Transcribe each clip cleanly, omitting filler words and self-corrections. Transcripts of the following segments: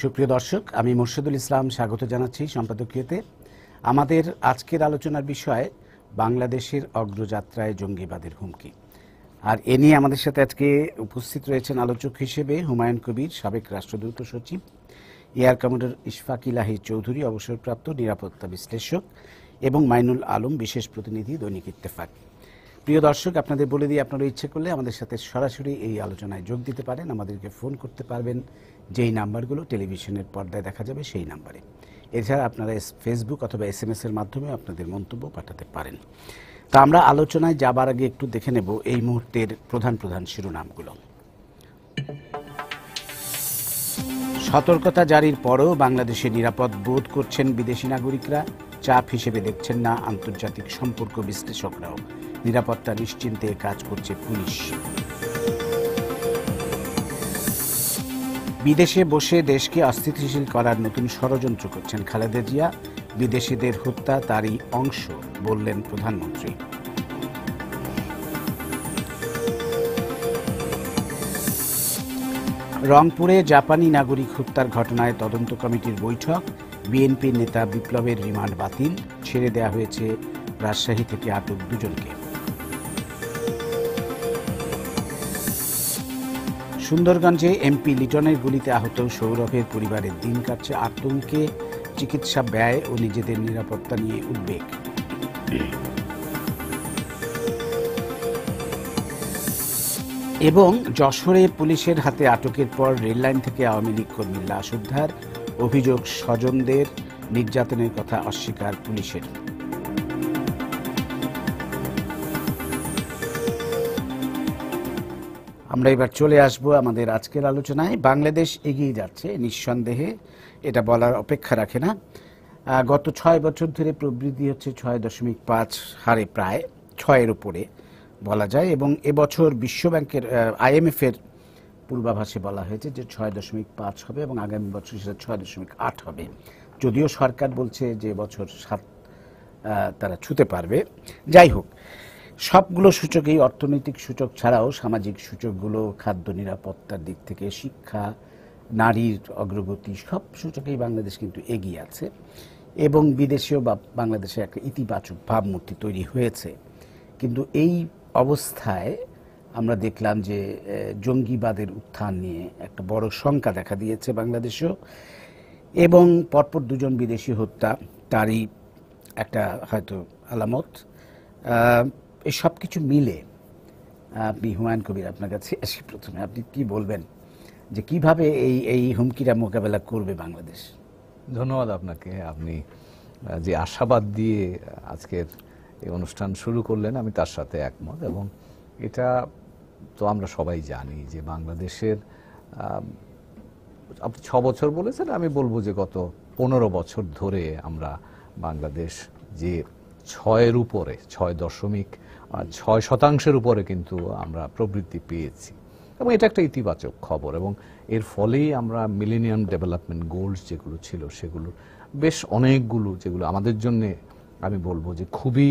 সুপ্রিয় দর্শক, আমি মোর্শেদুল ইসলাম স্বাগত জানাচ্ছি সম্পাদকীয়তে। আমাদের আজকের আলোচনার বিষয় বাংলাদেশের অগ্রযাত্রায় জঙ্গিবাদের হুমকি। আর এ নিয়ে আমাদের সাথে আজকে উপস্থিত রয়েছেন আলোচক হিসেবে হুমায়ুন কবির, সাবেক রাষ্ট্রদূত সচিব, এয়ার কমান্ডার ইশফাক ইলাহি চৌধুরী, অবসরপ্রাপ্ত নিরাপত্তা বিশ্লেষক, এবং মাইনুল আলম, বিশেষ প্রতিনিধি, দৈনিক ইত্তেফাক। প্রিয় দর্শক, আপনাদের বলে দিয়ে আপনারা ইচ্ছে করলে আমাদের সাথে সরাসরি এই আলোচনায় যোগ দিতে পারেন। আমাদেরকে ফোন করতে পারবেন যেই নাম্বারগুলো টেলিভিশনের পর্দায় দেখা যাবে সেই নাম্বারে। এছাড়া আপনারা ফেসবুক অথবা SMS এর মাধ্যমে আপনাদের মন্তব্য পাঠাতে পারেন। তা আমরা আলোচনায় যাবার আগে একটু দেখে নেব এই মুহূর্তের প্রধান প্রধান শিরোনামগুলো। সতর্কতা জারির পরও বাংলাদেশে নিরাপদ বোধ করছেন বিদেশি নাগরিকরা। চাপ হিসেবে দেখছেন না আন্তর্জাতিক সম্পর্ক বিশ্লেষকরাও। নিরাপত্তা নিশ্চিন্তে কাজ করছে পুলিশ। বিদেশে বসে দেশকে অস্থিতিশীল করার নতুন ষড়যন্ত্র করছেন খালেদা জিয়া। বিদেশিদের হত্যা তারই অংশ বললেন প্রধানমন্ত্রী। রংপুরে জাপানি নাগরিক হত্যার ঘটনায় তদন্ত কমিটির বৈঠক। বিএনপির নেতা বিপ্লবের রিমান্ড বাতিল, ছেড়ে দেয়া হয়েছে রাজশাহী থেকে আটক দুজনকে। সুন্দরগঞ্জে এমপি লিটনের গুলিতে আহত সৌরভের পরিবারের দিন কাটছে আতঙ্কে। চিকিৎসা ব্যয় ও নিজেদের নিরাপত্তা নিয়ে উদ্বেগ। এবং যশোরে পুলিশের হাতে আটকের পর রেললাইন থেকে আওয়ামী লীগ কর্মীর লাশ উদ্ধার। অভিযোগ, স্বজনদের নির্যাতনের কথা অস্বীকার পুলিশের। আমরা এবার চলে আসব আমাদের আজকের আলোচনায়। বাংলাদেশ এগিয়ে যাচ্ছে নিঃসন্দেহে, এটা বলার অপেক্ষা রাখে না। গত 6 বছর ধরে প্রবৃদ্ধি হচ্ছে 6.5 হারে, প্রায় 6-এর উপরে বলা যায়। এবং এবছর বিশ্বব্যাংকের IMF এর পূর্বাভাসে বলা হয়েছে যে 6.5 হবে এবং আগামী বছর সেটা 6.8 হবে। যদিও সরকার বলছে যে বছর 7 তারা ছুঁতে পারবে। যাই হোক, সবগুলো সূচকেই, অর্থনৈতিক সূচক ছাড়াও সামাজিক সূচকগুলো, খাদ্য নিরাপত্তার দিক থেকে শিক্ষা, নারীর অগ্রগতি, সব সূচকেই বাংলাদেশ কিন্তু এগিয়ে আছে। এবং বিদেশেও বাংলাদেশে একটা ইতিবাচক ভাবমূর্তি তৈরি হয়েছে। কিন্তু এই অবস্থায় আমরা দেখলাম যে জঙ্গিবাদের উত্থান নিয়ে একটা বড় শঙ্কা দেখা দিয়েছে বাংলাদেশেও। এবং পরপর দুজন বিদেশি হত্যা তারই একটা হয়তো আলামত। এই সব কিছু মিলে আপনি হুমায়ুন কবির, আপনার কাছে আসি প্রথমে, আপনি কি বলবেন যে কিভাবে এই হুমকিটা মোকাবেলা করবে বাংলাদেশ? ধন্যবাদ আপনাকে। আপনি যে আশাবাদ দিয়ে আজকের এই অনুষ্ঠান শুরু করলেন, আমি তার সাথে একমত। এবং এটা তো আমরা সবাই জানি যে বাংলাদেশের, আপনি 6 বছর বলেছেন, আমি বলবো যে গত 15 বছর ধরে আমরা বাংলাদেশ যে 6-এর উপরে, 6.6% উপরে কিন্তু আমরা প্রবৃদ্ধি পেয়েছি। এবং এটা একটা ইতিবাচক খবর। এবং এর ফলেই আমরা মিলেনিয়াম ডেভেলপমেন্ট গোলস যেগুলো ছিল সেগুলো বেশ অনেকগুলো, যেগুলো আমাদের জন্য আমি বলবো যে খুবই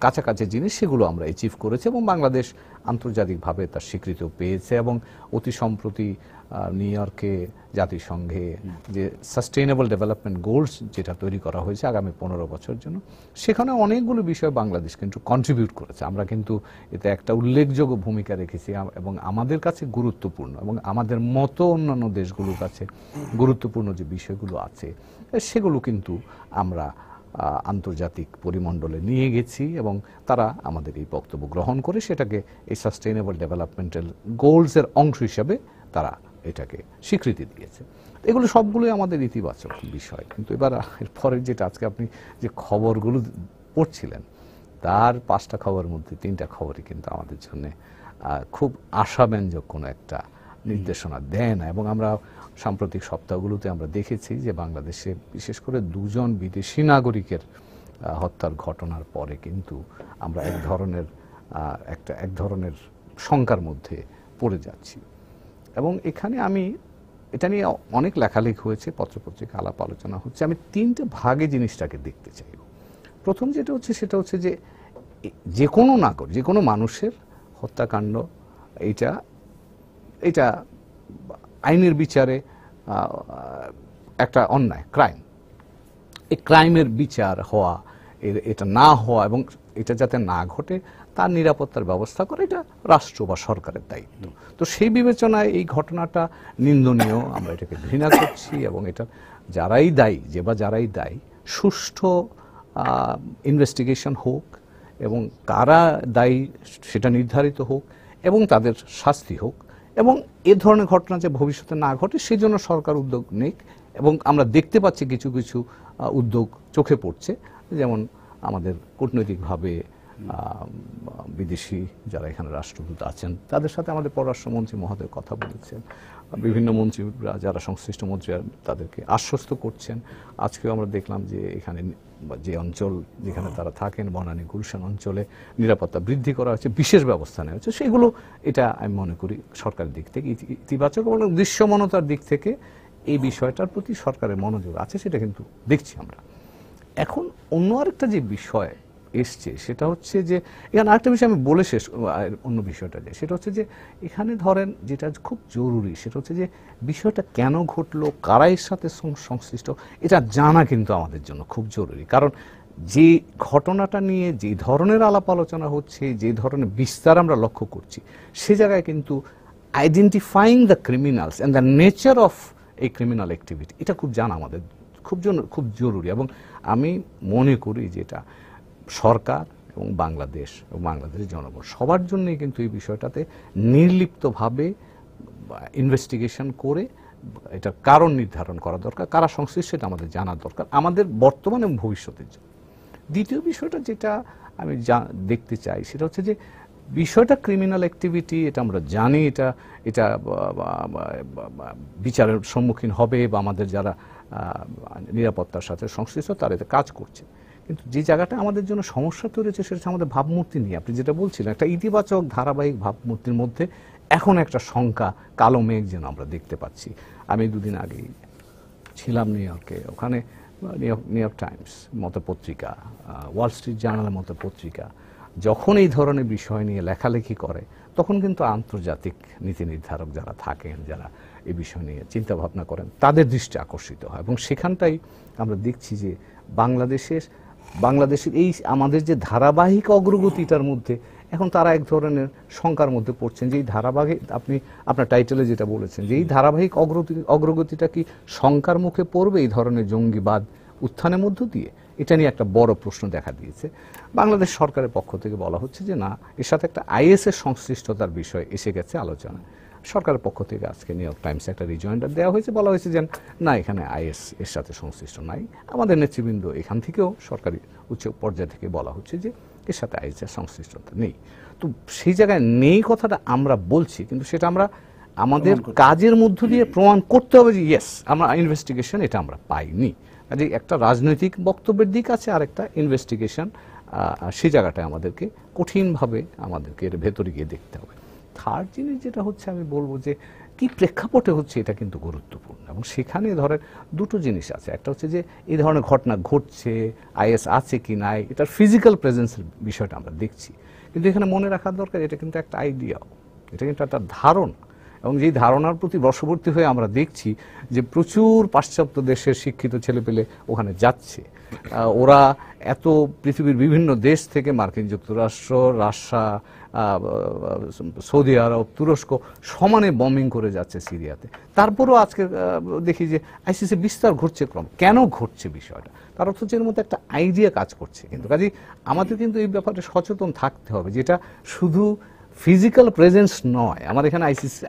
কাছাকাছি জিনিস, সেগুলো আমরা অ্যাচিভ করেছি। এবং বাংলাদেশ আন্তর্জাতিকভাবে তার স্বীকৃতিও পেয়েছে। এবং অতি সম্প্রতি নিউ ইয়র্কে জাতিসংঘে যে সাস্টেইনেবল ডেভেলপমেন্ট গোলস যেটা তৈরি করা হয়েছে আগামী 15 বছর জন্য, সেখানে অনেকগুলো বিষয় বাংলাদেশ কিন্তু কন্ট্রিবিউট করেছে। আমরা কিন্তু এতে একটা উল্লেখযোগ্য ভূমিকা রেখেছি এবং আমাদের কাছে গুরুত্বপূর্ণ, এবং আমাদের মতো অন্যান্য দেশগুলোর কাছে গুরুত্বপূর্ণ যে বিষয়গুলো আছে সেগুলো কিন্তু আমরা আন্তর্জাতিক পরিমণ্ডলে নিয়ে গেছি। এবং তারা আমাদের এই বক্তব্য গ্রহণ করে সেটাকে এই সাস্টেইনেবল ডেভেলপমেন্টাল গোলসের অংশ হিসাবে তারা এটাকে স্বীকৃতি দিয়েছে। এগুলো সবগুলোই আমাদের ইতিবাচক বিষয়। কিন্তু এবার এরপরের যেটা আজকে আপনি যে খবরগুলো পড়ছিলেন, তার 5টা খবরের মধ্যে 3টা খবরই কিন্তু আমাদের জন্য খুব আশাব্যঞ্জক কোনো একটা নির্দেশনা দেয় না। এবং আমরা সাম্প্রতিক সপ্তাহগুলোতে আমরা দেখেছি যে বাংলাদেশে বিশেষ করে 2জন বিদেশি নাগরিকের হত্যার ঘটনার পরে কিন্তু আমরা এক ধরনের শঙ্কার মধ্যে পড়ে যাচ্ছি। এবং এখানে আমি এটা নিয়ে অনেক লেখালেখি হয়েছে, পত্রপত্রিকা আলাপ আলোচনা হচ্ছে। আমি 3টে ভাগে জিনিসটাকে দেখতে চাইব। প্রথম যেটা হচ্ছে সেটা হচ্ছে যে কোনো নাগরিক, যে কোনো মানুষের হত্যাকাণ্ড, এটা আইনের বিচারে একটা অন্যায় ক্রাইম, এই ক্রাইমের বিচার হওয়া, এটা না হওয়া এবং এটা যাতে না ঘটে তার নিরাপত্তার ব্যবস্থা করে এটা রাষ্ট্র বা সরকারের দায়িত্ব। তো সেই বিবেচনায় এই ঘটনাটা নিন্দনীয়, আমরা এটাকে ঘৃণা করছি এবং এটা যারাই দায়ী যারাই দায়ী সুষ্ঠু ইনভেস্টিগেশন হোক এবং কারা দায়ী সেটা নির্ধারিত হোক এবং তাদের শাস্তি হোক এবং এ ধরনের ঘটনা যে ভবিষ্যতে না ঘটে সেই জন্য সরকার উদ্যোগ নেক। এবং আমরা দেখতে পাচ্ছি কিছু কিছু উদ্যোগ চোখে পড়ছে, যেমন আমাদের কূটনৈতিকভাবে বিদেশি যারা এখানে রাষ্ট্রদূত আছেন তাদের সাথে আমাদের পররাষ্ট্রমন্ত্রী মহোদয় কথা বলেছেন, বিভিন্ন মন্ত্রীরা যারা সংশ্লিষ্ট মন্ত্রীরা তাদেরকে আশ্বস্ত করছেন। আজকেও আমরা দেখলাম যে এখানে যে অঞ্চল যেখানে তারা থাকেন বনানী গুলশান অঞ্চলে নিরাপত্তা বৃদ্ধি করা হয়েছে, বিশেষ ব্যবস্থা নেওয়া হয়েছে, সেগুলো এটা আমি মনে করি সরকারের দিক থেকে ইতিবাচক এবং দৃশ্যমানতার দিক থেকে এই বিষয়টার প্রতি সরকারের মনোযোগ আছে, সেটা কিন্তু দেখছি আমরা। এখন অন্য আরেকটা যে বিষয় এসছে সেটা হচ্ছে যে এখানে আরেকটা বিষয় আমি বলে শেষ, অন্য বিষয়টা যে সেটা হচ্ছে যে এখানে ধরেন যেটা খুব জরুরি সেটা হচ্ছে যে বিষয়টা কেন ঘটলো, কারা এর সাথে সংশ্লিষ্ট, এটা জানা কিন্তু আমাদের জন্য খুব জরুরি। কারণ যে ঘটনাটা নিয়ে যে ধরনের আলাপ আলোচনা হচ্ছে, যে ধরনের বিস্তার আমরা লক্ষ্য করছি, সে জায়গায় কিন্তু identifying the criminals and the nature of এই ক্রিমিনাল অ্যাক্টিভিটি এটা খুব জানা আমাদের খুব জরুরি। এবং আমি মনে করি যে এটা সরকার এবং বাংলাদেশ এবং বাংলাদেশের জনগণ সবার জন্যই কিন্তু এই বিষয়টাতে নির্লিপ্তভাবে ইনভেস্টিগেশন করে এটার কারণ নির্ধারণ করা দরকার, কারা সংশ্লিষ্ট সেটা আমাদের জানা দরকার আমাদের বর্তমান এবং ভবিষ্যতের জন্য। দ্বিতীয় বিষয়টা যেটা আমি দেখতে চাই সেটা হচ্ছে যে বিষয়টা ক্রিমিনাল অ্যাক্টিভিটি, এটা আমরা জানি, এটা বিচারের সম্মুখীন হবে বা আমাদের যারা নিরাপত্তার সাথে সংশ্লিষ্ট তারা এতে কাজ করছে। কিন্তু যে জায়গাটা আমাদের জন্য সমস্যা তৈরি হচ্ছে সেটা হচ্ছে আমাদের ভাবমূর্তি নিয়ে। আপনি যেটা বলছিলেন একটা ইতিবাচক ধারাবাহিক ভাবমূর্তির মধ্যে এখন একটা শঙ্কা, কালো মেঘ যেন আমরা দেখতে পাচ্ছি। আমি দুদিন আগেই ছিলাম নিউ ইয়র্কে, ওখানে নিউ ইয়র্ক টাইমস মতো পত্রিকা, ওয়াল স্ট্রিট জার্নালের মতো পত্রিকা যখন এই ধরনের বিষয় নিয়ে লেখালেখি করে তখন কিন্তু আন্তর্জাতিক নীতি নির্ধারক যারা থাকেন, যারা এই বিষয় নিয়ে চিন্তা ভাবনা করেন, তাদের দৃষ্টি আকর্ষিত হয়। এবং সেখানটাই আমরা দেখছি যে বাংলাদেশের এই আমাদের যে ধারাবাহিক অগ্রগতিটার মধ্যে এখন তারা এক ধরনের শঙ্কার মধ্যে পড়ছেন যে এই ধারাবাহিক, আপনি আপনার টাইটেলে যেটা বলেছেন যে এই ধারাবাহিক অগ্রগতিটা কি শঙ্কার মুখে পড়বে এই ধরনের জঙ্গিবাদ উত্থানের মধ্য দিয়ে, এটা নিয়ে একটা বড় প্রশ্ন দেখা দিয়েছে। বাংলাদেশ সরকারের পক্ষ থেকে বলা হচ্ছে যে না, এর সাথে একটা আইএসের সংশ্লিষ্টতার বিষয় এসে গেছে আলোচনা। সরকারের পক্ষ থেকে আজকে নিউ ইয়র্ক টাইমসে একটা রিজয়েন্ডার দেওয়া হয়েছে, বলা হয়েছে যে না, এখানে আইএস এর সাথে সংশ্লিষ্ট নাই। আমাদের নেতৃবৃন্দ এখান থেকেও সরকারি উচ্চ পর্যায় থেকে বলা হচ্ছে যে এর সাথে আইএস এর সংশ্লিষ্টতা নেই। তো সেই জায়গায় নেই কথাটা আমরা বলছি, কিন্তু সেটা আমরা আমাদের কাজের মধ্য দিয়ে প্রমাণ করতে হবে যে ইয়েস আমরা ইনভেস্টিগেশন এটা আমরা পাইনি। কাজে একটা রাজনৈতিক বক্তব্যের দিক আছে আর একটা ইনভেস্টিগেশন, সেই জায়গাটায় আমাদেরকে কঠিনভাবে আমাদেরকে এর ভেতরে গিয়ে দেখতে হবে। থার্ড জিনিস যেটা হচ্ছে আমি বলবো যে কি প্রেক্ষাপটে হচ্ছে এটা কিন্তু গুরুত্বপূর্ণ। এবং সেখানে ধরেন দুটো জিনিস আছে, একটা হচ্ছে যে এই ধরনের ঘটনা ঘটছে, আইএস আছে কি নাই, এটার ফিজিক্যাল প্রেজেন্সের বিষয়টা আমরা দেখছি। কিন্তু এখানে মনে রাখার দরকার এটা কিন্তু একটা আইডিয়াও, এটা কিন্তু একটা ধারণা। এবং যেই ধারণার প্রতি বশবর্তী হয়ে আমরা দেখছি যে প্রচুর পাশ্চাত্য দেশের শিক্ষিত ছেলেপেলে ওখানে যাচ্ছে। ওরা এত পৃথিবীর বিভিন্ন দেশ থেকে মার্কিন যুক্তরাষ্ট্র, রাশিয়া, সৌদি আরব, তুরস্ক সমানে বম্বিং করে যাচ্ছে সিরিয়াতে। তারপরও আজকে দেখি যে আইসিসি বিস্তার ঘটছে কেন ঘটছে বিষয়টা, তার অর্থ হচ্ছে এর মধ্যে একটা আইডিয়া কাজ করছে। কিন্তু কাজেই আমাদের কিন্তু এই ব্যাপারে সচেতন থাকতে হবে, যেটা শুধু ফিজিক্যাল প্রেজেন্স নয়, আমার এখানে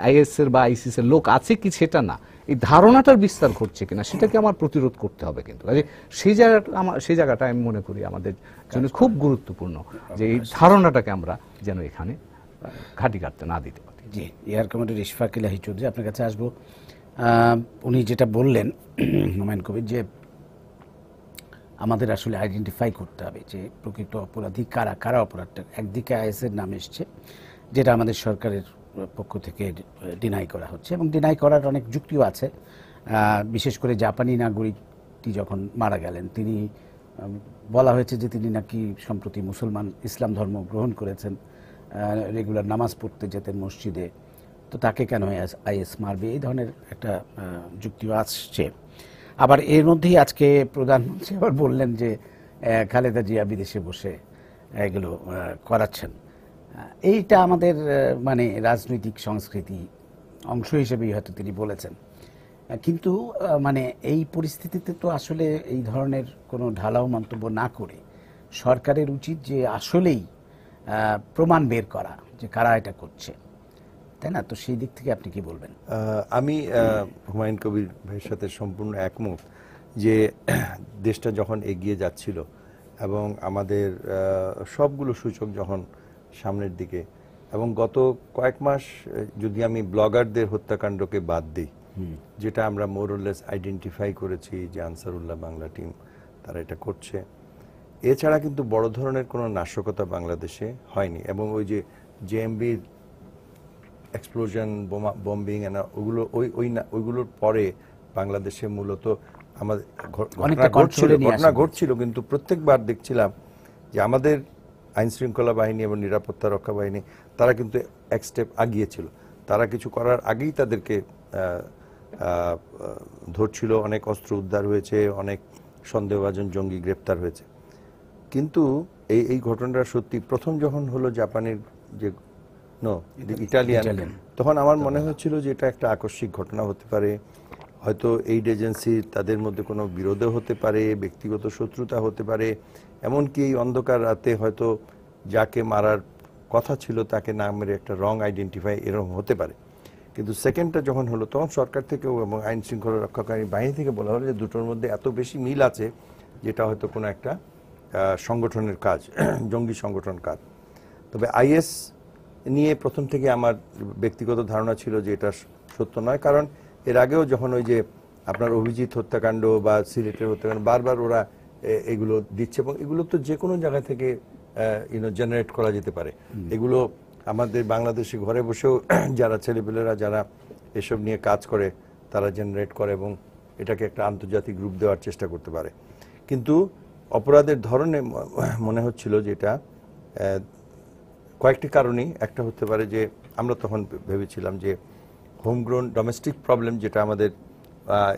আইএস এর বা আইসিস এর লোক আছে কি সেটা না, এই ধারণাটার বিস্তার ঘটছে কিনা সেটাকে আমার প্রতিরোধ করতে হবে। কিন্তু সেই জায়গাটা আমি মনে করি আমাদের জন্য খুব গুরুত্বপূর্ণ, যে এই ধারণাটাকে আমরা যেন এখানে ঘাঁটি কাটতে না দিতে পারি। জি, এয়ার কমান্ডার ইশফাক ইলাহি চৌধুরী, আপনার কাছে আসবো। উনি যেটা বললেন হুমায়ুন কবির, যে আমাদের আসলে আইডেন্টিফাই করতে হবে যে প্রকৃত অপরাধী কারা, কারা অপরাধটা। একদিকে আইএসের নাম এসছে, যেটা আমাদের সরকারের পক্ষ থেকে ডিনাই করা হচ্ছে, এবং ডিনাই করার অনেক যুক্তিও আছে। বিশেষ করে জাপানি নাগরিকটি যখন মারা গেলেন, তিনি বলা হয়েছে যে তিনি নাকি সম্প্রতি ইসলাম ধর্ম গ্রহণ করেছেন, রেগুলার নামাজ পড়তে যেতেন মসজিদে। তো তাকে কেন আইএস মারবে, এই ধরনের একটা যুক্তিও আসছে। আবার এর মধ্যেই আজকে প্রধানমন্ত্রী আবার বললেন যে খালেদা জিয়া বিদেশে বসে এগুলো করাচ্ছেন। এইটা আমাদের মানে রাজনৈতিক সংস্কৃতি অংশ হিসেবেই হয়তো তিনি বলেছেন, কিন্তু মানে এই পরিস্থিতিতে তো আসলে এই ধরনের কোনো ঢালাও মন্তব্য না করে সরকারের উচিত যে আসলেই প্রমাণ বের করা যে কারা এটা করছে, তাই না? তো সেই দিক থেকে আপনি কি বলবেন? আমি হুমায়ুন কবির ভাইয়ের সাথে সম্পূর্ণ একমত যে দেশটা যখন এগিয়ে যাচ্ছিল এবং আমাদের সবগুলো সূচক যখন সামনের দিকে, এবং গত কয়েক মাস যদি আমি ব্লগারদের হত্যাকাণ্ডকে বাদ দিই, যেটা আমরা মোরলেস আইডেন্টিফাই করেছি যে আনসারুল্লাহ বাংলা টিম তারা এটা করছে, এছাড়া কিন্তু বড় ধরনের কোনো নাশকতা বাংলাদেশে হয়নি। এবং ওই যে জেএমবির এক্সপ্লোশন, বম্বিং ওইগুলোর পরে বাংলাদেশে মূলত আমাদের ঘটনা ঘটছিল, কিন্তু প্রত্যেকবার দেখছিলাম যে আমাদের আইন শৃঙ্খলা বাহিনী এবং নিরাপত্তা রক্ষা বাহিনী তারা কিন্তু এক স্টেপ আগিয়েছিল। তারা কিছু করার আগেই তাদেরকে ধরছিল, অনেক অস্ত্র উদ্ধার হয়েছে, অনেক সন্দেহভাজন জঙ্গি গ্রেপ্তার হয়েছে। কিন্তু এই ঘটনাটা সত্যি প্রথম যখন হলো জাপানের যে ইটালিয়ান, তখন আমার মনে হচ্ছিল যে এটা একটা আকস্মিক ঘটনা হতে পারে, হয়তো এইড এজেন্সি তাদের মধ্যে কোনো বিরোধও হতে পারে, ব্যক্তিগত শত্রুতা হতে পারে, এমনকি এই অন্ধকার রাতে হয়তো যাকে মারার কথা ছিল তাকে না মেরে একটা রং আইডেন্টিফাই এরকম হতে পারে। কিন্তু সেকেন্ডটা যখন হলো তখন সরকার থেকেও এবং আইন শৃঙ্খলা রক্ষাকারী বাহিনী থেকে বলা হলো যে দুটোর মধ্যে এত বেশি মিল আছে যেটা হয়তো কোনো একটা সংগঠনের কাজ, জঙ্গি সংগঠন কাজ। তবে আইএস নিয়ে প্রথম থেকে আমার ব্যক্তিগত ধারণা ছিল যে এটা সত্য নয়, কারণ এর আগেও যখন ওই যে আপনার অভিজিৎ হত্যাকাণ্ড বা সিলেটের হত্যাকাণ্ড বারবার ওরা এগুলো দিচ্ছে, এবং এগুলো তো যে কোনো জায়গা থেকে জেনারেট করা যেতে পারে। এগুলো আমাদের বাংলাদেশে ঘরে বসেও যারা ছেলেপেলেরা যারা এসব নিয়ে কাজ করে তারা জেনারেট করে এবং এটাকে একটা আন্তর্জাতিক রূপ দেওয়ার চেষ্টা করতে পারে। কিন্তু অপরাধের ধরনে মনে হচ্ছিল যে এটা কয়েকটি কারণেই একটা হতে পারে, যে আমরা তখন ভেবেছিলাম যে হোমগ্রোন ডোমেস্টিক প্রবলেম, যেটা আমাদের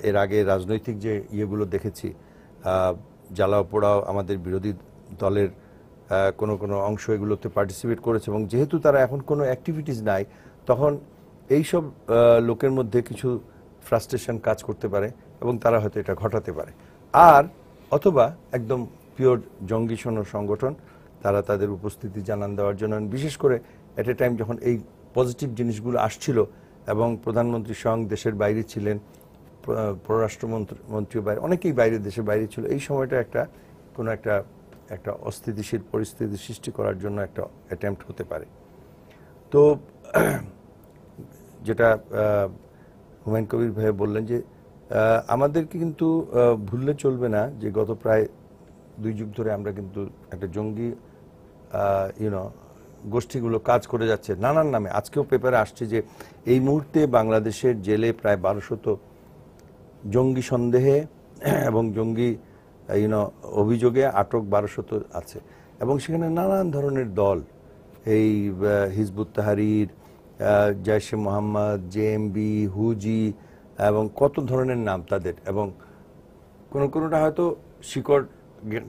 এর আগে রাজনৈতিক যে ইয়েগুলো দেখেছি, জ্বালাও পোড়াও আমাদের বিরোধী দলের কোনো অংশ এগুলোতে পার্টিসিপেট করেছে, এবং যেহেতু তারা এখন কোনো অ্যাক্টিভিটিস নাই, তখন এইসব লোকের মধ্যে কিছু ফ্রাস্ট্রেশন কাজ করতে পারে এবং তারা হয়তো এটা ঘটাতে পারে। আর অথবা একদম পিওর জঙ্গি সংগঠন, তারা তাদের উপস্থিতি জানান দেওয়ার জন্য, বিশেষ করে এট এ টাইম যখন এই পজিটিভ জিনিসগুলো আসছিল এবং প্রধানমন্ত্রী স্বয়ং দেশের বাইরে ছিলেন, পররাষ্ট্রমন্ত্রীও বাইরে, অনেকেই বাইরে দেশের বাইরে ছিল, এই সময়টা কোনো একটা অস্থিতিশীল পরিস্থিতি সৃষ্টি করার জন্য একটা অ্যাটেম্প্ট হতে পারে। তো যেটা হুমায়ুন কবির ভাই বললেন যে আমাদেরকে কিন্তু ভুললে চলবে না যে গত প্রায় 2 যুগ ধরে আমরা কিন্তু একটা জঙ্গি গোষ্ঠীগুলো কাজ করে যাচ্ছে নানান নামে। আজকেও পেপারে আসছে যে এই মুহূর্তে বাংলাদেশের জেলে প্রায় 1200 জঙ্গি সন্দেহে এবং জঙ্গি অভিযোগে আটক 1200 আছে, এবং সেখানে নানান ধরনের দল, এই Hizb ut Tahrir, Jaish e Mohammed, JMB, HuJI, এবং কত ধরনের নাম তাদের, এবং কোনোটা হয়তো শিকড়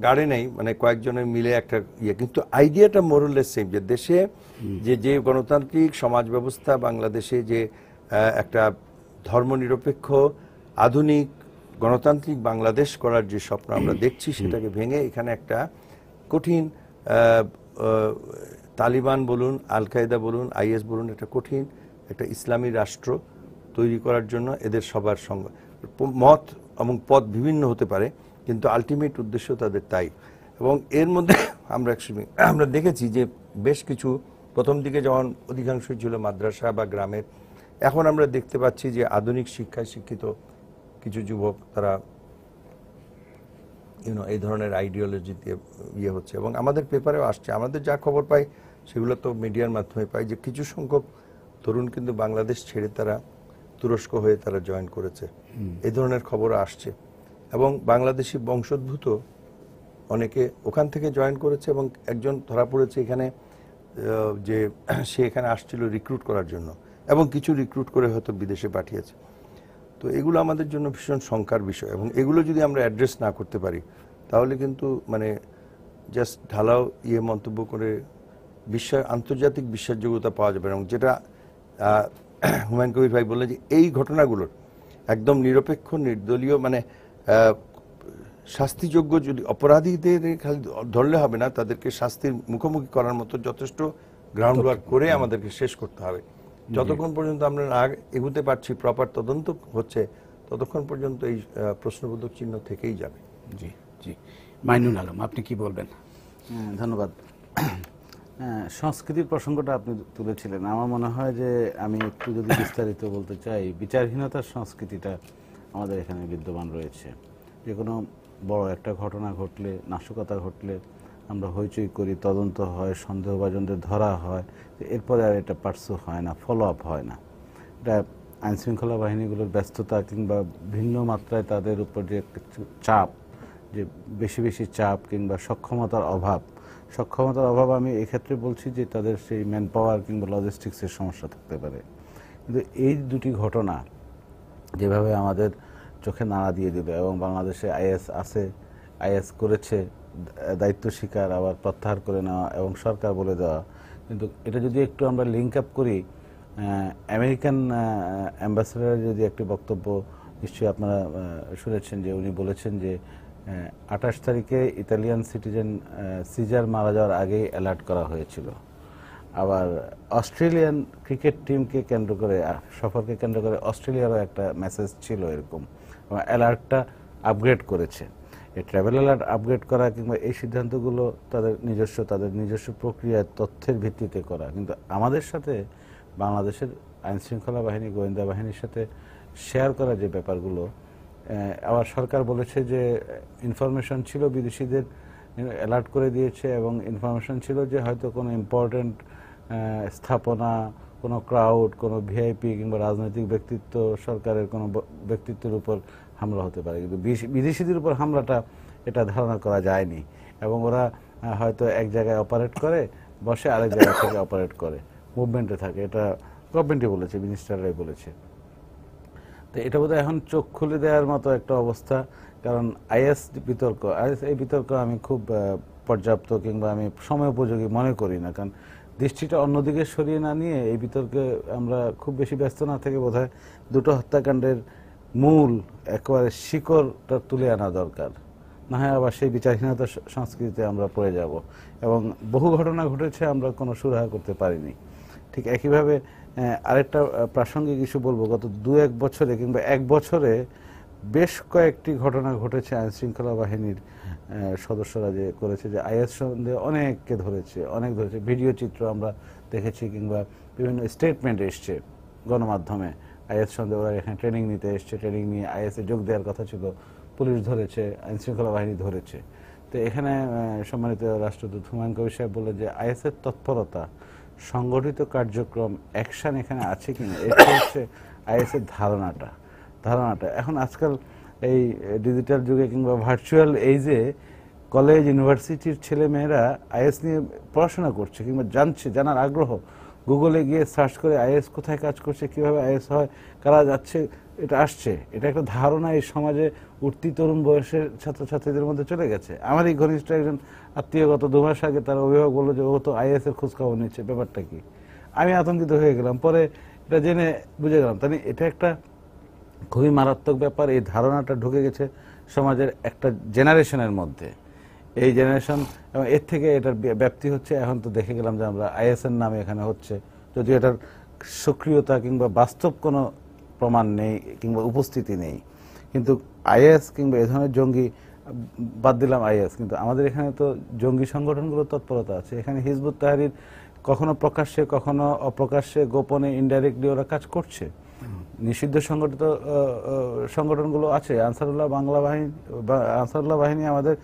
গাড়ে নেই, মানে কয়েকজনের মিলে একটা ইয়ে, কিন্তু আইডিয়াটা মোরলেস সেম, যে দেশে যে গণতান্ত্রিক সমাজ ব্যবস্থা বাংলাদেশে যে একটা ধর্মনিরপেক্ষ আধুনিক গণতান্ত্রিক বাংলাদেশ করার যে স্বপ্ন আমরা দেখছি, সেটাকে ভেঙে এখানে একটা কঠিন তালিবান বলুন, আল কায়দা বলুন, আইএস বলুন, একটা কঠিন একটা ইসলামী রাষ্ট্র তৈরি করার জন্য এদের সবার সঙ্গে মত এবং পথ বিভিন্ন হতে পারে, কিন্তু আলটিমেট উদ্দেশ্য তাদের তাই। এবং এর মধ্যে আমরা দেখেছি যে বেশ কিছু প্রথম দিকে যখন অধিকাংশই ছিল মাদ্রাসা বা গ্রামের, এখন আমরা দেখতে পাচ্ছি যে আধুনিক শিক্ষায় শিক্ষিত কিছু যুবক তারা এই ধরনের আইডিওলজিতে ইয়ে হচ্ছে, এবং আমাদের পেপারেও আসছে, আমাদের যা খবর পাই সেগুলো তো মিডিয়ার মাধ্যমে পাই, যে কিছু সংখ্যক তরুণ কিন্তু বাংলাদেশ ছেড়ে তারা তুরস্ক হয়ে তারা জয়েন করেছে, এই ধরনের খবর আসছে। এবং বাংলাদেশি বংশোদ্ভূত অনেকে ওখান থেকে জয়েন করেছে, এবং একজন ধরা পড়েছে এখানে যে সে এখানে আসছিল রিক্রুট করার জন্য, এবং কিছু রিক্রুট করে হয়তো বিদেশে পাঠিয়েছে। তো এগুলো আমাদের জন্য ভীষণ শঙ্কার বিষয়, এবং এগুলো যদি আমরা অ্যাড্রেস না করতে পারি তাহলে কিন্তু মানে জাস্ট ঢালাও মন্তব্য করে আন্তর্জাতিক বিশ্বাসযোগ্যতা পাওয়া যাবে। এবং যেটা হুমায়ুন কবির ভাই বললেন যে এই ঘটনাগুলোর একদম নিরপেক্ষ নির্দলীয় মানে শাস্তিযোগ্য, যদি অপরাধীদের খালি ধরলে হবে না, তাদেরকে শাস্তির মুখোমুখি করার মতো যথেষ্ট গ্রাউন্ড ওয়ার্ক করে আমাদেরকে শেষ করতে হবে। যতক্ষণ পর্যন্ত আমরা না এগুতে পারছি, প্রপার তদন্ত হচ্ছে, ততক্ষণ পর্যন্ত এই প্রশ্নবোধক চিহ্ন থেকেই যাবে। জি জি, মাইনুল আলম, আপনি কি বলবেন? ধন্যবাদ। সংস্কৃতির প্রসঙ্গটা আপনি তুলেছিলেন, আমার মনে হয় যে আমি একটু যদি বিস্তারিত বলতে চাই, বিচারহীনতার সংস্কৃতিটা আমাদের এখানে বিদ্যমান রয়েছে। যে কোনো বড় একটা ঘটনা ঘটলে, নাশকতা ঘটলে আমরা হইচই করি, তদন্ত হয়, সন্দেহভাজনদের ধরা হয়, এরপরে আর এটা পার্সু হয় না, ফলো আপ হয় না। এটা আইনশৃঙ্খলা বাহিনীগুলোর ব্যস্ততা কিংবা ভিন্ন মাত্রায় তাদের উপর যে চাপ, যে বেশি বেশি চাপ কিংবা সক্ষমতার অভাব আমি এক্ষেত্রে বলছি যে তাদের সেই ম্যান পাওয়ার কিংবা লজিস্টিক্সের সমস্যা থাকতে পারে। কিন্তু এই দুটি ঘটনা যেভাবে আমাদের চোখে নাড়া দিয়ে দিল, এবং বাংলাদেশে আইএস আছে, আইএস করেছে, দায়িত্ব স্বীকার আবার প্রত্যাহার করে নেওয়া এবং সরকার বলে দেওয়া, কিন্তু এটা যদি একটু আমরা লিঙ্ক আপ করি, আমেরিকান অ্যাম্বাসেডারের যদি একটি বক্তব্য নিশ্চয়ই আপনারা শুনেছেন, যে উনি বলেছেন যে 28 তারিখে ইতালিয়ান সিটিজেন সিজার মারা যাওয়ার আগেই অ্যালার্ট করা হয়েছিল। আবার অস্ট্রেলিয়ান ক্রিকেট টিমকে কেন্দ্র করে, সফরকে কেন্দ্র করে অস্ট্রেলিয়ারও একটা মেসেজ ছিল এরকম, এবং অ্যালার্টটা আপগ্রেড করেছে। এই ট্রাভেল অ্যালার্ট আপগ্রেড করা কিংবা এই সিদ্ধান্তগুলো তাদের নিজস্ব প্রক্রিয়ায় তথ্যের ভিত্তিতে করা, কিন্তু আমাদের সাথে বাংলাদেশের আইনশৃঙ্খলা বাহিনী, গোয়েন্দা বাহিনীর সাথে শেয়ার করা যে ব্যাপারগুলো, আবার সরকার বলেছে যে ইনফরমেশন ছিল, বিদেশিদের অ্যালার্ট করে দিয়েছে, এবং ইনফরমেশন ছিল যে হয়তো কোনো ইম্পর্টেন্ট স্থাপনা, কোনো ক্রাউড, কোনো ভিআইপি কিংবা রাজনৈতিক ব্যক্তিত্ব, সরকারের কোনো ব্যক্তিত্বের উপর হামলা হতে পারে, কিন্তু বিদেশিদের উপর হামলাটা এটা ধারণা করা যায়নি। এবং ওরা হয়তো এক জায়গায় অপারেট করে, বসে আরেক জায়গা থেকে অপারেট করে, মুভমেন্টে থাকে। এটা গভর্নমেন্টই বলেছে, মিনিস্টাররাই বলেছে। তো এটা বোধহয় এখন চোখ খুলে দেওয়ার মতো একটা অবস্থা। কারণ আইএস এই বিতর্ক আমি খুব পর্যাপ্ত কিংবা আমি সময় উপযোগী মনে করি না। কারণ দৃষ্টিটা অন্যদিকে সরিয়ে না নিয়ে এই বিতর্কে আমরা খুব বেশি ব্যস্ত না থেকে বোধহয় দুটো হত্যাকাণ্ডের মূল একেবারে শিকড়টা তুলে আনা দরকার, না হয় আবার সেই বিচারহীনতার সংস্কৃতিতে আমরা পড়ে যাব। এবং বহু ঘটনা ঘটেছে, আমরা কোনো সুরাহা করতে পারিনি। ঠিক একইভাবে আরেকটা প্রাসঙ্গিক ইস্যু বলবো, গত 2-1 বছরে কিংবা 1 বছরে বেশ কয়েকটি ঘটনা ঘটেছে আইনশৃঙ্খলা বাহিনীর সদস্যরা যে করেছে, যে আইএস সন্দেহে অনেককে ধরেছে, ভিডিও চিত্র আমরা দেখেছি, কিংবা বিভিন্ন স্টেটমেন্ট এসছে গণমাধ্যমে, আইএস সন্দেহে ওরা এখানে ট্রেনিং নিতে এসছে, ট্রেনিং নিয়ে আইএসে যোগ দেওয়ার কথা ছিল, পুলিশ ধরেছে, আইনশৃঙ্খলা বাহিনী ধরেছে। তো এখানে সম্মানিত রাষ্ট্রদূত হুমায়ুন কবির সাহেব বললেন যে আইএসের তৎপরতা, সংগঠিত কার্যক্রম, অ্যাকশন এখানে আছে কিনা, এটা হচ্ছে আইএসের ধারণাটা। এখন আজকাল এই ডিজিটাল যুগে কিংবা ভার্চুয়াল এইজে কলেজ ইউনিভার্সিটির ছেলে মেয়েরা আইএস নিয়ে পড়াশোনা করছে কিংবা জানার আগ্রহ, গুগলে গিয়ে সার্চ করে আইএস কোথায় কাজ করছে, কিভাবে আইএস হয়, কারা যাচ্ছে, এটা আসছে। এটা একটা ধারণা এই সমাজে উঠতি তরুণ বয়সের ছাত্রছাত্রীদের মধ্যে চলে গেছে। আমার এই ঘনিষ্ঠ একজন আত্মীয় গত 2 মাস আগে তার অভিভাবক বললো যে ও তো আইএস এর খোঁজখবর নিচ্ছে, ব্যাপারটা কি? আমি আতঙ্কিত হয়ে গেলাম, পরে এটা জেনে বুঝে গেলাম তাই এটা একটা খুবই মারাত্মক ব্যাপার। এই ধারণাটা ঢুকে গেছে সমাজের একটা জেনারেশনের মধ্যে, এই জেনারেশন, এবং এর থেকে এটার ব্যাপ্তি হচ্ছে। এখন তো দেখে গেলাম যে আমরা আইএস এর নামে এখানে হচ্ছে, যদিও এটার সক্রিয়তা কিংবা বাস্তব কোনো প্রমাণ নেই কিংবা উপস্থিতি নেই, কিন্তু আইএস কিংবা এ ধরনের জঙ্গি, বাদ দিলাম আইএস, কিন্তু আমাদের এখানে তো জঙ্গি সংগঠনগুলোর তৎপরতা আছে। এখানে হিজবুত তাহরির কখনো প্রকাশ্যে, কখনো অপ্রকাশ্যে, গোপনে, ইনডাইরেক্টলি ওরা কাজ করছে। নিষিদ্ধ সংগঠিত সংগঠনগুলো আছে। আনসারুল্লাহ বাহিনী আমাদের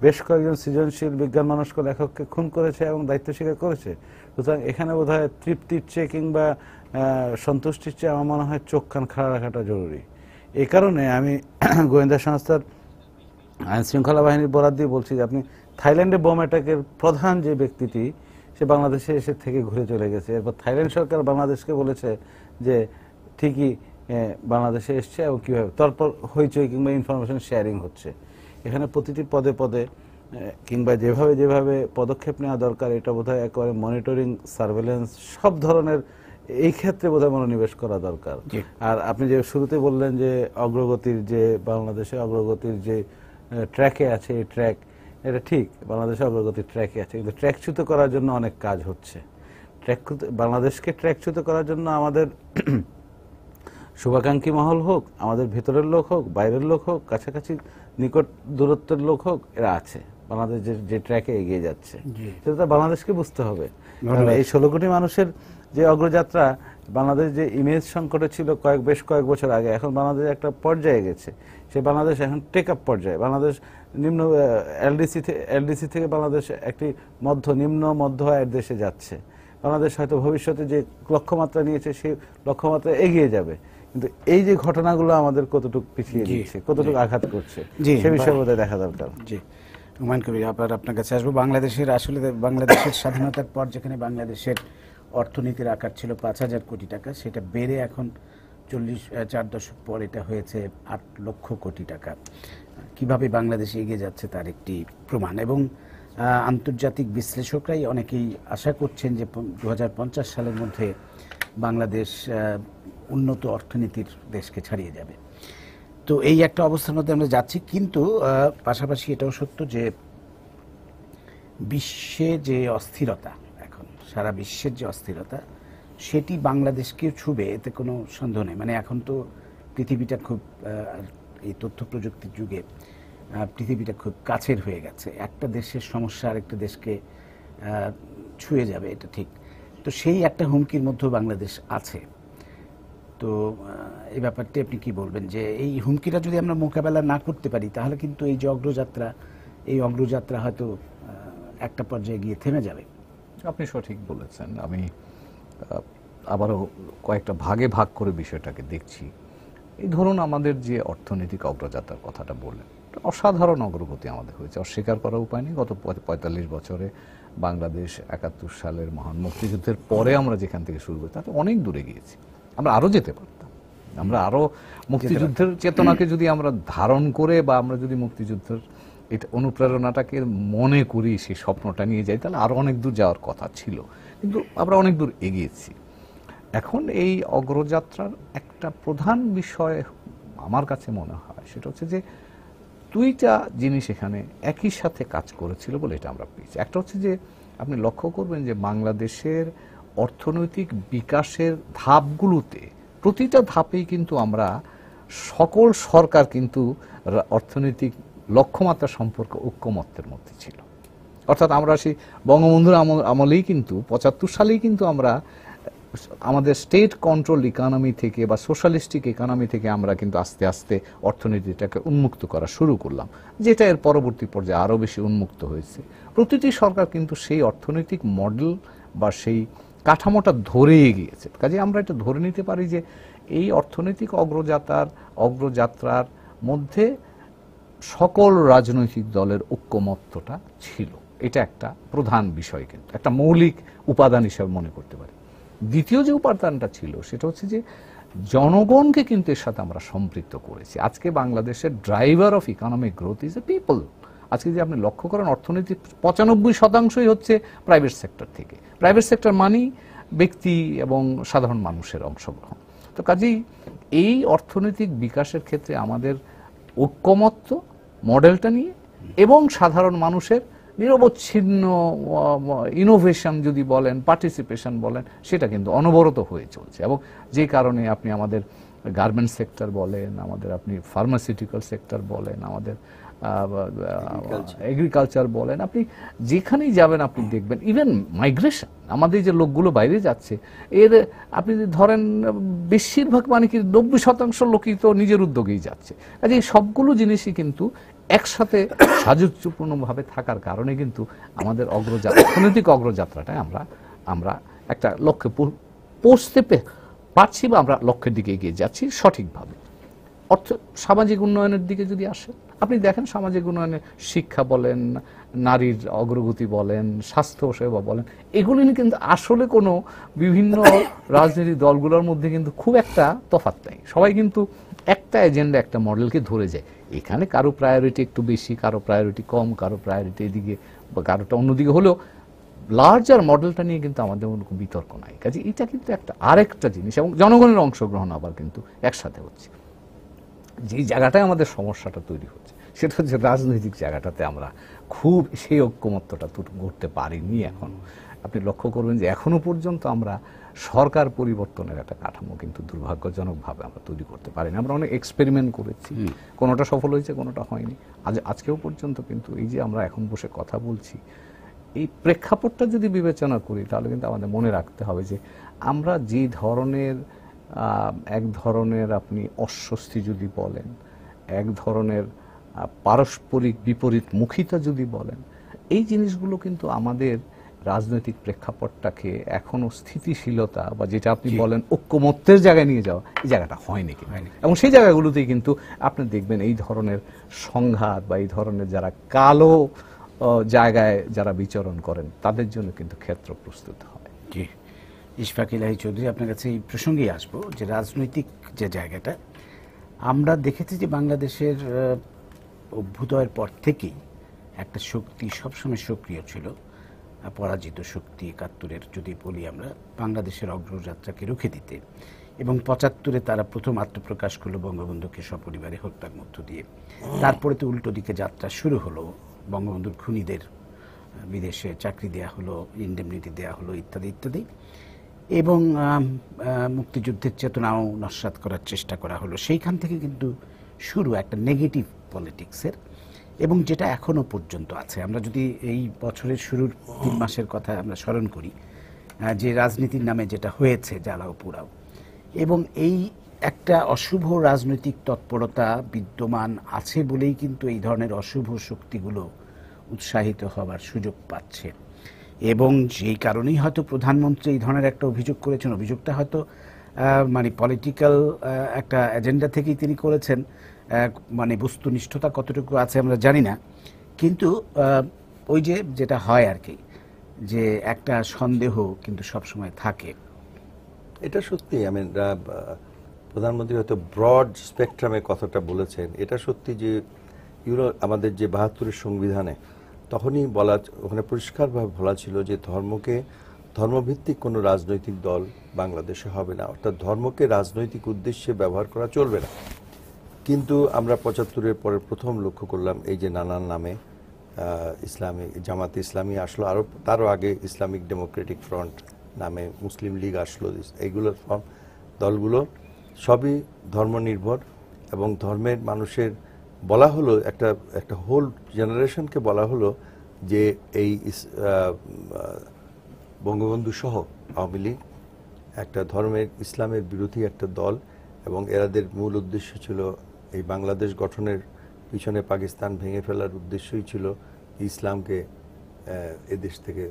বেশ কয়েকজন সৃজনশীল বিজ্ঞান মনস্ক লেখককে খুন করেছে এবং দায়িত্ব স্বীকার করেছে। সুতরাং এখানে বোধহয় তৃপ্তির চেয়ে কিংবা সন্তুষ্টির চেয়ে আমার মনে হয় চোখ কান খাড়া রাখাটা জরুরি। এই কারণে আমি গোয়েন্দা সংস্থার আইনশৃঙ্খলা বাহিনীর বরাদ দিয়ে বলছি যে আপনি থাইল্যান্ডে বোম অ্যাটাকের প্রধান যে ব্যক্তিটি, সে বাংলাদেশে এসে থেকে ঘুরে চলে গেছে। এরপর থাইল্যান্ড সরকার বাংলাদেশকে বলেছে যে ঠিকই বাংলাদেশে এসছে এবং কীভাবে তারপর হইচই কিংবা ইনফরমেশন শেয়ারিং হচ্ছে। এখানে প্রতিটি পদে পদে কিংবা যেভাবে যেভাবে পদক্ষেপ নেওয়া দরকার এটা বোধহয় একেবারে মনিটরিং, সার্ভেলেন্স সব ধরনের এই ক্ষেত্রে বোধহয় মনোনিবেশ করা দরকার। আর আপনি যে শুরুতে বললেন যে অগ্রগতির যে বাংলাদেশের অগ্রগতির যে ট্র্যাকে আছে, এই ট্র্যাক এটা ঠিক, বাংলাদেশের অগ্রগতির ট্র্যাকে আছে, কিন্তু ট্র্যাকচ্যুত করার জন্য অনেক কাজ হচ্ছে। বাংলাদেশকে ট্র্যাকচ্যুত করার জন্য আমাদের শুভাকাঙ্ক্ষী মহল হোক, আমাদের ভেতরের লোক হোক, বাইরের লোক হোক, কাছাকাছি নিকট দূরত্বের লোক হোক, এরা আছে বাংলাদেশ যে ট্র্যাকে এগিয়ে যাচ্ছে, সেটা বাংলাদেশকে বুঝতে হবে। এই 16 কোটি মানুষের যে অগ্রযাত্রা, বাংলাদেশ যে ইমেজ সংকটে ছিল বেশ কয়েক বছর আগে, এখন বাংলাদেশ একটা পর্যায়ে গেছে। সে বাংলাদেশ এখন টেক আপ পর্যায়ে। বাংলাদেশ নিম্ন এলডিসি থেকে বাংলাদেশ একটি নিম্ন মধ্য আয়ের দেশে যাচ্ছে। বাংলাদেশ হয়তো ভবিষ্যতে যে লক্ষ্যমাত্রা নিয়েছে সেই লক্ষ্যমাত্রা এগিয়ে যাবে, কিন্তু এই যে ঘটনাগুলো আমাদের কতটুকু পিছিয়ে দিচ্ছে, কতটুকু আঘাত করছে, সে বিষয়ে বোধহয় দেখা দরকার। জি, হুমায়ুন কবির, আপনার কাছে আসবো। বাংলাদেশের স্বাধীনতার পর যেখানে বাংলাদেশের অর্থনীতির আকার ছিল 5,000 কোটি টাকা, সেটা বেড়ে এখন 4 দশক পর এটা হয়েছে 8 লক্ষ কোটি টাকা। কিভাবে বাংলাদেশ এগিয়ে যাচ্ছে তার একটি প্রমাণ। এবং আন্তর্জাতিক বিশ্লেষকরাই অনেকেই আশা করছেন যে 2050 সালের মধ্যে বাংলাদেশ উন্নত অর্থনীতির দেশকে ছাড়িয়ে যাবে। তো এই একটা অবস্থার মধ্যে আমরা যাচ্ছি, কিন্তু পাশাপাশি এটাও সত্য যে বিশ্বে যে অস্থিরতা, এখন সারা বিশ্বের যে অস্থিরতা, সেটি বাংলাদেশকে ছুবে, এতে কোনো সন্দেহ নেই। মানে এখন তো পৃথিবীটা খুব, এই তথ্য প্রযুক্তির যুগে পৃথিবীটা খুব কাছের হয়ে গেছে। একটা দেশের সমস্যা আরেকটা দেশকে ছুঁয়ে যাবে, এটা ঠিক। তো সেই একটা হুমকির মধ্যেও বাংলাদেশ আছে। তো এই ব্যাপারটি আপনি কি বলবেন, যে এই হুমকিটা যদি আমরা মোকাবেলা না করতে পারি, তাহলে কিন্তু এই যে অগ্রযাত্রা হয়তো একটা পর্যায়ে গিয়ে থেমে যাবে? আপনি সঠিক বলেছেন। আমি আবারও কয়েকটা ভাগে ভাগ করে বিষয়টাকে দেখছি। এই ধরুন, আমাদের যে অর্থনৈতিক অগ্রযাত্রার কথাটা বললেন, অসাধারণ অগ্রগতি আমাদের হয়েছে, অস্বীকার করার উপায় নেই। গত 45 বছরে বাংলাদেশ 71 সালের মহান মুক্তিযুদ্ধের পরে আমরা যেখান থেকে শুরু করি, তাতে অনেক দূরে গিয়েছি। আমরা আরো যেতে পারতাম। আমরা আরো মুক্তিযুদ্ধের চেতনাকে যদি আমরা ধারণ করে, বা আমরা যদি মুক্তিযুদ্ধের এটা অনুপ্রেরণাটাকে মনে করি, সেই স্বপ্নটা নিয়ে যাই, তাহলে আরো অনেক দূর যাওয়ার কথা ছিল, কিন্তু আমরা অনেক দূর এগিয়েছি। এখন এই অগ্রযাত্রার একটা প্রধান বিষয় আমার কাছে মনে হয়, সেটা হচ্ছে যে 2টা জিনিস এখানে একই সাথে কাজ করেছিল বলে এটা আমরা পেয়েছি। একটা হচ্ছে যে আপনি লক্ষ্য করবেন যে বাংলাদেশের অর্থনৈতিক বিকাশের ধাপগুলোতে, প্রতিটা ধাপেই কিন্তু আমরা সকল সরকার কিন্তু অর্থনৈতিক লক্ষ্যমাত্রা সম্পর্কে ঐক্যমত্যের মধ্যে ছিল। অর্থাৎ আমরা সেই বঙ্গবন্ধুর আমলেই কিন্তু 75 সালেই কিন্তু আমরা আমাদের স্টেট কন্ট্রোল ইকোনমি থেকে বা সোশ্যালিস্টিক ইকোনমি থেকে আমরা কিন্তু আস্তে আস্তে অর্থনীতিটাকে উন্মুক্ত করা শুরু করলাম, যেটা এর পরবর্তী পর্যায়ে আরও বেশি উন্মুক্ত হয়েছে। প্রতিটি সরকার কিন্তু সেই অর্থনৈতিক মডেল বা সেই কাঠামোটা ধরে এগিয়েছে। কাজে আমরা এটা ধরে নিতে পারি যে এই অর্থনৈতিক অগ্রযাত্রার মধ্যে সকল রাজনৈতিক দলের ঐক্যমত্যটা ছিল। এটা একটা প্রধান বিষয়, কিন্তু একটা মৌলিক উপাদান হিসেবে মনে করতে পারি। দ্বিতীয় যে উপাদানটা ছিল সেটা হচ্ছে যে জনগণকে কিন্তু এর সাথে আমরা সম্পৃক্ত করেছি। আজকে বাংলাদেশের driver of economic growth is a people. আজকে যে আপনি লক্ষ্য করেন, অর্থনীতির 95% হচ্ছে প্রাইভেট সেক্টর থেকে। প্রাইভেট সেক্টর মানেই ব্যক্তি এবং সাধারণ মানুষের অংশগ্রহণ। তো কাজেই এই অর্থনৈতিক বিকাশের ক্ষেত্রে আমাদের ঐক্যমত্য মডেলটা নিয়ে এবং সাধারণ মানুষের নিরবচ্ছিন্ন ইনোভেশন যদি বলেন, পার্টিসিপেশন বলেন, সেটা কিন্তু অনবরত হয়ে চলছে। এবং যে কারণে আপনি আমাদের গার্মেন্টস সেক্টর বলেন, আমাদের আপনি ফার্মাসিউটিক্যাল সেক্টর বলেন, আমাদের এগ্রিকালচার বলেন, আপনি যেখানেই যাবেন আপনি দেখবেন ইভেন মাইগ্রেশন, আমাদের যে লোকগুলো বাইরে যাচ্ছে, এর আপনি ধরেন বেশিরভাগ মানে কি 90% লোকই তো নিজের উদ্যোগেই যাচ্ছে। কাজে এই সবগুলো জিনিসই কিন্তু একসাথে সাযুজ্যপূর্ণভাবে থাকার কারণে কিন্তু আমাদের অর্থনৈতিক অগ্রযাত্রাটায় আমরা একটা লক্ষ্যে পৌঁছতে পারছি, বা আমরা লক্ষ্যের দিকে এগিয়ে যাচ্ছি সঠিকভাবে। সামাজিক উন্নয়নের দিকে যদি আসেন, আপনি দেখেন সামাজিক উন্নয়নে শিক্ষা বলেন, নারীর অগ্রগতি বলেন, স্বাস্থ্য সেবা বলেন, এগুলি নিয়ে কিন্তু আসলে কোনো বিভিন্ন রাজনৈতিক দলগুলোর মধ্যে কিন্তু খুব একটা তফাৎ নেই। সবাই কিন্তু একটা এজেন্ডা, একটা মডেলকে ধরে যায়। এখানে কারো প্রায়োরিটি একটু বেশি, কারো প্রায়োরিটি কম, কারো প্রায়োরিটি এদিকে বা কারোটা অন্যদিকে হলেও লার্জার মডেলটা নিয়ে কিন্তু আমাদের কোনো বিতর্ক নাই। কাজে এটা কিন্তু একটা আরেকটা জিনিস, এবং জনগণের অংশগ্রহণ আবার কিন্তু একসাথে হচ্ছে। যেই জায়গাটায় আমাদের সমস্যাটা তৈরি হচ্ছে সেটা হচ্ছে রাজনৈতিক জায়গাটাতে আমরা খুব সেই ঐক্যমত্যটা করতে পারিনি এখন। আপনি লক্ষ্য করবেন যে এখনো পর্যন্ত আমরা সরকার পরিবর্তনের একটা কাঠামো কিন্তু দুর্ভাগ্যজনকভাবে আমরা তৈরি করতে পারিনি। আমরা অনেক এক্সপেরিমেন্ট করেছি, কোনোটা সফল হয়েছে, কোনোটা হয়নি। আজকেও পর্যন্ত কিন্তু এই যে আমরা এখন বসে কথা বলছি, এই প্রেক্ষাপটটা যদি বিবেচনা করি তাহলে কিন্তু আমাদের মনে রাখতে হবে যে আমরা যে ধরনের এক ধরনের আপনি অস্বস্তি যদি বলেন, এক ধরনের পারস্পরিক বিপরীত মুখিতা যদি বলেন, এই জিনিসগুলো কিন্তু আমাদের রাজনৈতিক প্রেক্ষাপটটাকে এখনো স্থিতিশীলতা বা যেটা আপনি বলেন ঐক্যমত্যের জায়গায় নিয়ে যাওয়া, এই জায়গাটা হয়নি এবং সেই জায়গাগুলোতেই কিন্তু আপনি দেখবেন এই ধরনের সংঘাত বা এই ধরনের যারা কালো জায়গায় যারা বিচরণ করেন তাদের জন্য কিন্তু ক্ষেত্র প্রস্তুত হয়। জি, ইশফাক ইলাহি চৌধুরী, আপনার কাছে এই প্রসঙ্গেই আসবো যে রাজনৈতিক যে জায়গাটা আমরা দেখেছি যে বাংলাদেশের অভ্যুদয়ের পর থেকেই একটা শক্তি সবসময় সক্রিয় ছিল, পরাজিত শক্তি ৭১-এর যদি বলি আমরা, বাংলাদেশের অগ্রযাত্রাকে রুখে দিতে। এবং ৭৫-এ তারা প্রথম আত্মপ্রকাশ করলো বঙ্গবন্ধুকে সপরিবারে হত্যার মধ্য দিয়ে। তারপরে তো উল্টো দিকে যাত্রা শুরু হলো, বঙ্গবন্ধুর খুনিদের বিদেশে চাকরি দেয়া হলো, ইন্ডেমনিটি দেয়া হলো, ইত্যাদি ইত্যাদি। এবং মুক্তিযুদ্ধের চেতনাও নস্যাৎ করার চেষ্টা করা হলো। সেইখান থেকে কিন্তু শুরু একটা নেগেটিভ পলিটিক্সের, এবং যেটা এখনো পর্যন্ত আছে। আমরা যদি এই বছরের শুরুর ৩ মাসের কথা আমরা স্মরণ করি, যে রাজনীতির নামে যেটা হয়েছে জ্বালাও পোড়াও, এবং এই একটা অশুভ রাজনৈতিক তৎপরতা বিদ্যমান আছে বলেই কিন্তু এই ধরনের অশুভ শক্তিগুলো উৎসাহিত হবার সুযোগ পাচ্ছে। এবং যেই কারণেই হয়তো প্রধানমন্ত্রী এই ধরনের একটা অভিযোগ করেছেন, অভিযোগটা হয়তো মানে পলিটিক্যাল একটা এজেন্ডা থেকেই তিনি করেছেন, মানে বস্তুনিষ্ঠতা কতটুকু আছে আমরা জানি না, কিন্তু ওই যে যেটা হয় আর কি, যে একটা সন্দেহ কিন্তু সবসময় থাকে। এটা সত্যি, আমি প্রধানমন্ত্রী হয়তো ব্রড স্পেকট্রামে কথাটা বলেছেন। এটা সত্যি যে আমাদের যে ৭২-এর সংবিধানে তখনই বলা, ওখানে পরিষ্কারভাবে বলা ছিল যে ধর্মভিত্তিক কোনো রাজনৈতিক দল বাংলাদেশে হবে না, অর্থাৎ ধর্মকে রাজনৈতিক উদ্দেশ্যে ব্যবহার করা চলবে না। কিন্তু আমরা ৭৫-এর পরে প্রথম লক্ষ্য করলাম এই যে নানান নামে ইসলামী জামাতে ইসলামী আসলো, আরও তারও আগে ইসলামিক ডেমোক্রেটিক ফ্রন্ট নামে মুসলিম লীগ আসলো। এইগুলোর দলগুলো সবই ধর্মনির্ভর, এবং ধর্মের মানুষের বলা হলো একটা হোল জেনারেশনকে বলা হলো যে এই বঙ্গবন্ধু সহ আওয়ামী লীগ একটা ধর্মের ইসলামের বিরোধী একটা দল, এবং এরাদের মূল উদ্দেশ্য ছিল এই বাংলাদেশ গঠনের পিছনে পাকিস্তান ভেঙে ফেলার উদ্দেশ্যই ছিল ইসলামকে এদেশ থেকে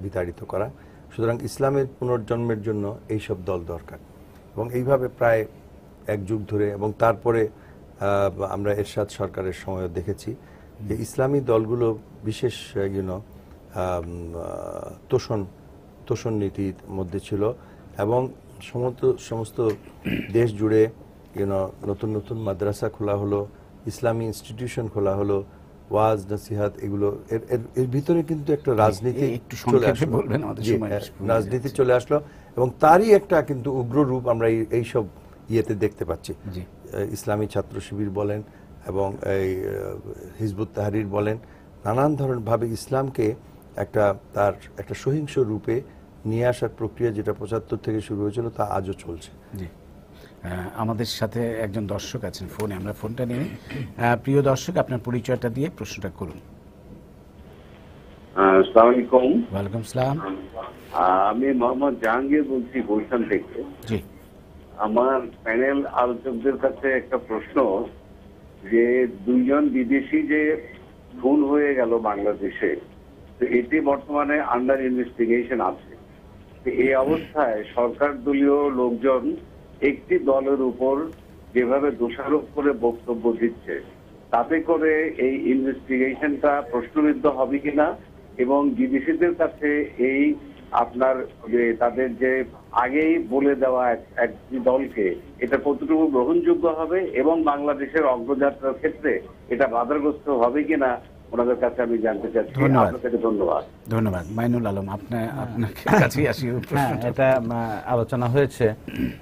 বিতাড়িত করা। সুতরাং ইসলামের পুনর্জন্মের জন্য এইসব দল দরকার, এবং এইভাবে প্রায় এক যুগ ধরে, এবং তারপরে আমরা এরশাদ সরকারের সময় দেখেছি যে ইসলামী দলগুলো বিশেষ তোষণ নীতির মধ্যে ছিল, এবং সমস্ত দেশ জুড়ে নতুন নতুন মাদ্রাসা খোলা হলো, ইসলামী ইনস্টিটিউশন খোলা হলো, ওয়াজ নসিহাত, এগুলো এর ভিতরে কিন্তু একটা রাজনীতি চলে আসলো, রাজনীতি চলে আসলো, এবং তারই একটা কিন্তু উগ্র রূপ আমরা এইসব ইয়েতে দেখতে পাচ্ছি। ইসলামী ছাত্র শিবির বলেন এবং এই হিজবুত তাহরির বলেন, নানান ধরনের ভাবে ইসলামকে তার একটা সহিংস রূপে নিয়ে আসার প্রক্রিয়া, যেটা ৭৫ থেকে শুরু হয়েছিল, তা আজও চলছে। আমাদের সাথে একজন দর্শক আছেন ফোনে, আমরা ফোনটা নিয়ে। প্রিয় দর্শক, আপনার পরিচয়টা দিয়ে প্রশ্নটা করুন। আসসালামু আলাইকুম। ওয়ালাইকুম আসসালাম। আমি মোহাম্মদ জাহাঙ্গীর বলছি বৈশাল থেকে। জি, আমার প্যানেল আলোচকদের কাছে একটা প্রশ্ন, যে 2 জন বিদেশি যে খুন হয়ে গেল বাংলাদেশে, তো এটি বর্তমানে আন্ডার ইনভেস্টিগেশন আছে। এই অবস্থায় সরকার দলীয় লোকজন একটি দলের উপর যেভাবে দোষারোপ করে বক্তব্য দিচ্ছে, তাতে করে এই ইনভেস্টিগেশনটা প্রশ্নবিদ্ধ হবে কিনা, এবং বিদেশিদের কাছে এই আপনার তাদের যে আগেই বলে দেওয়া একটি দলকে এটা কতটুকু গ্রহণযোগ্য হবে, এবং বাংলাদেশের অগ্রযাত্রার ক্ষেত্রে এটা বাধাগ্রস্ত হবে কিনা ওনাদের কাছে আমি জানতে চাচ্ছি। আপনাকে ধন্যবাদ। ধন্যবাদ। মাইনুল আলম, আপনার কাছেই আসি। হ্যাঁ, এটা আলোচনা হয়েছে।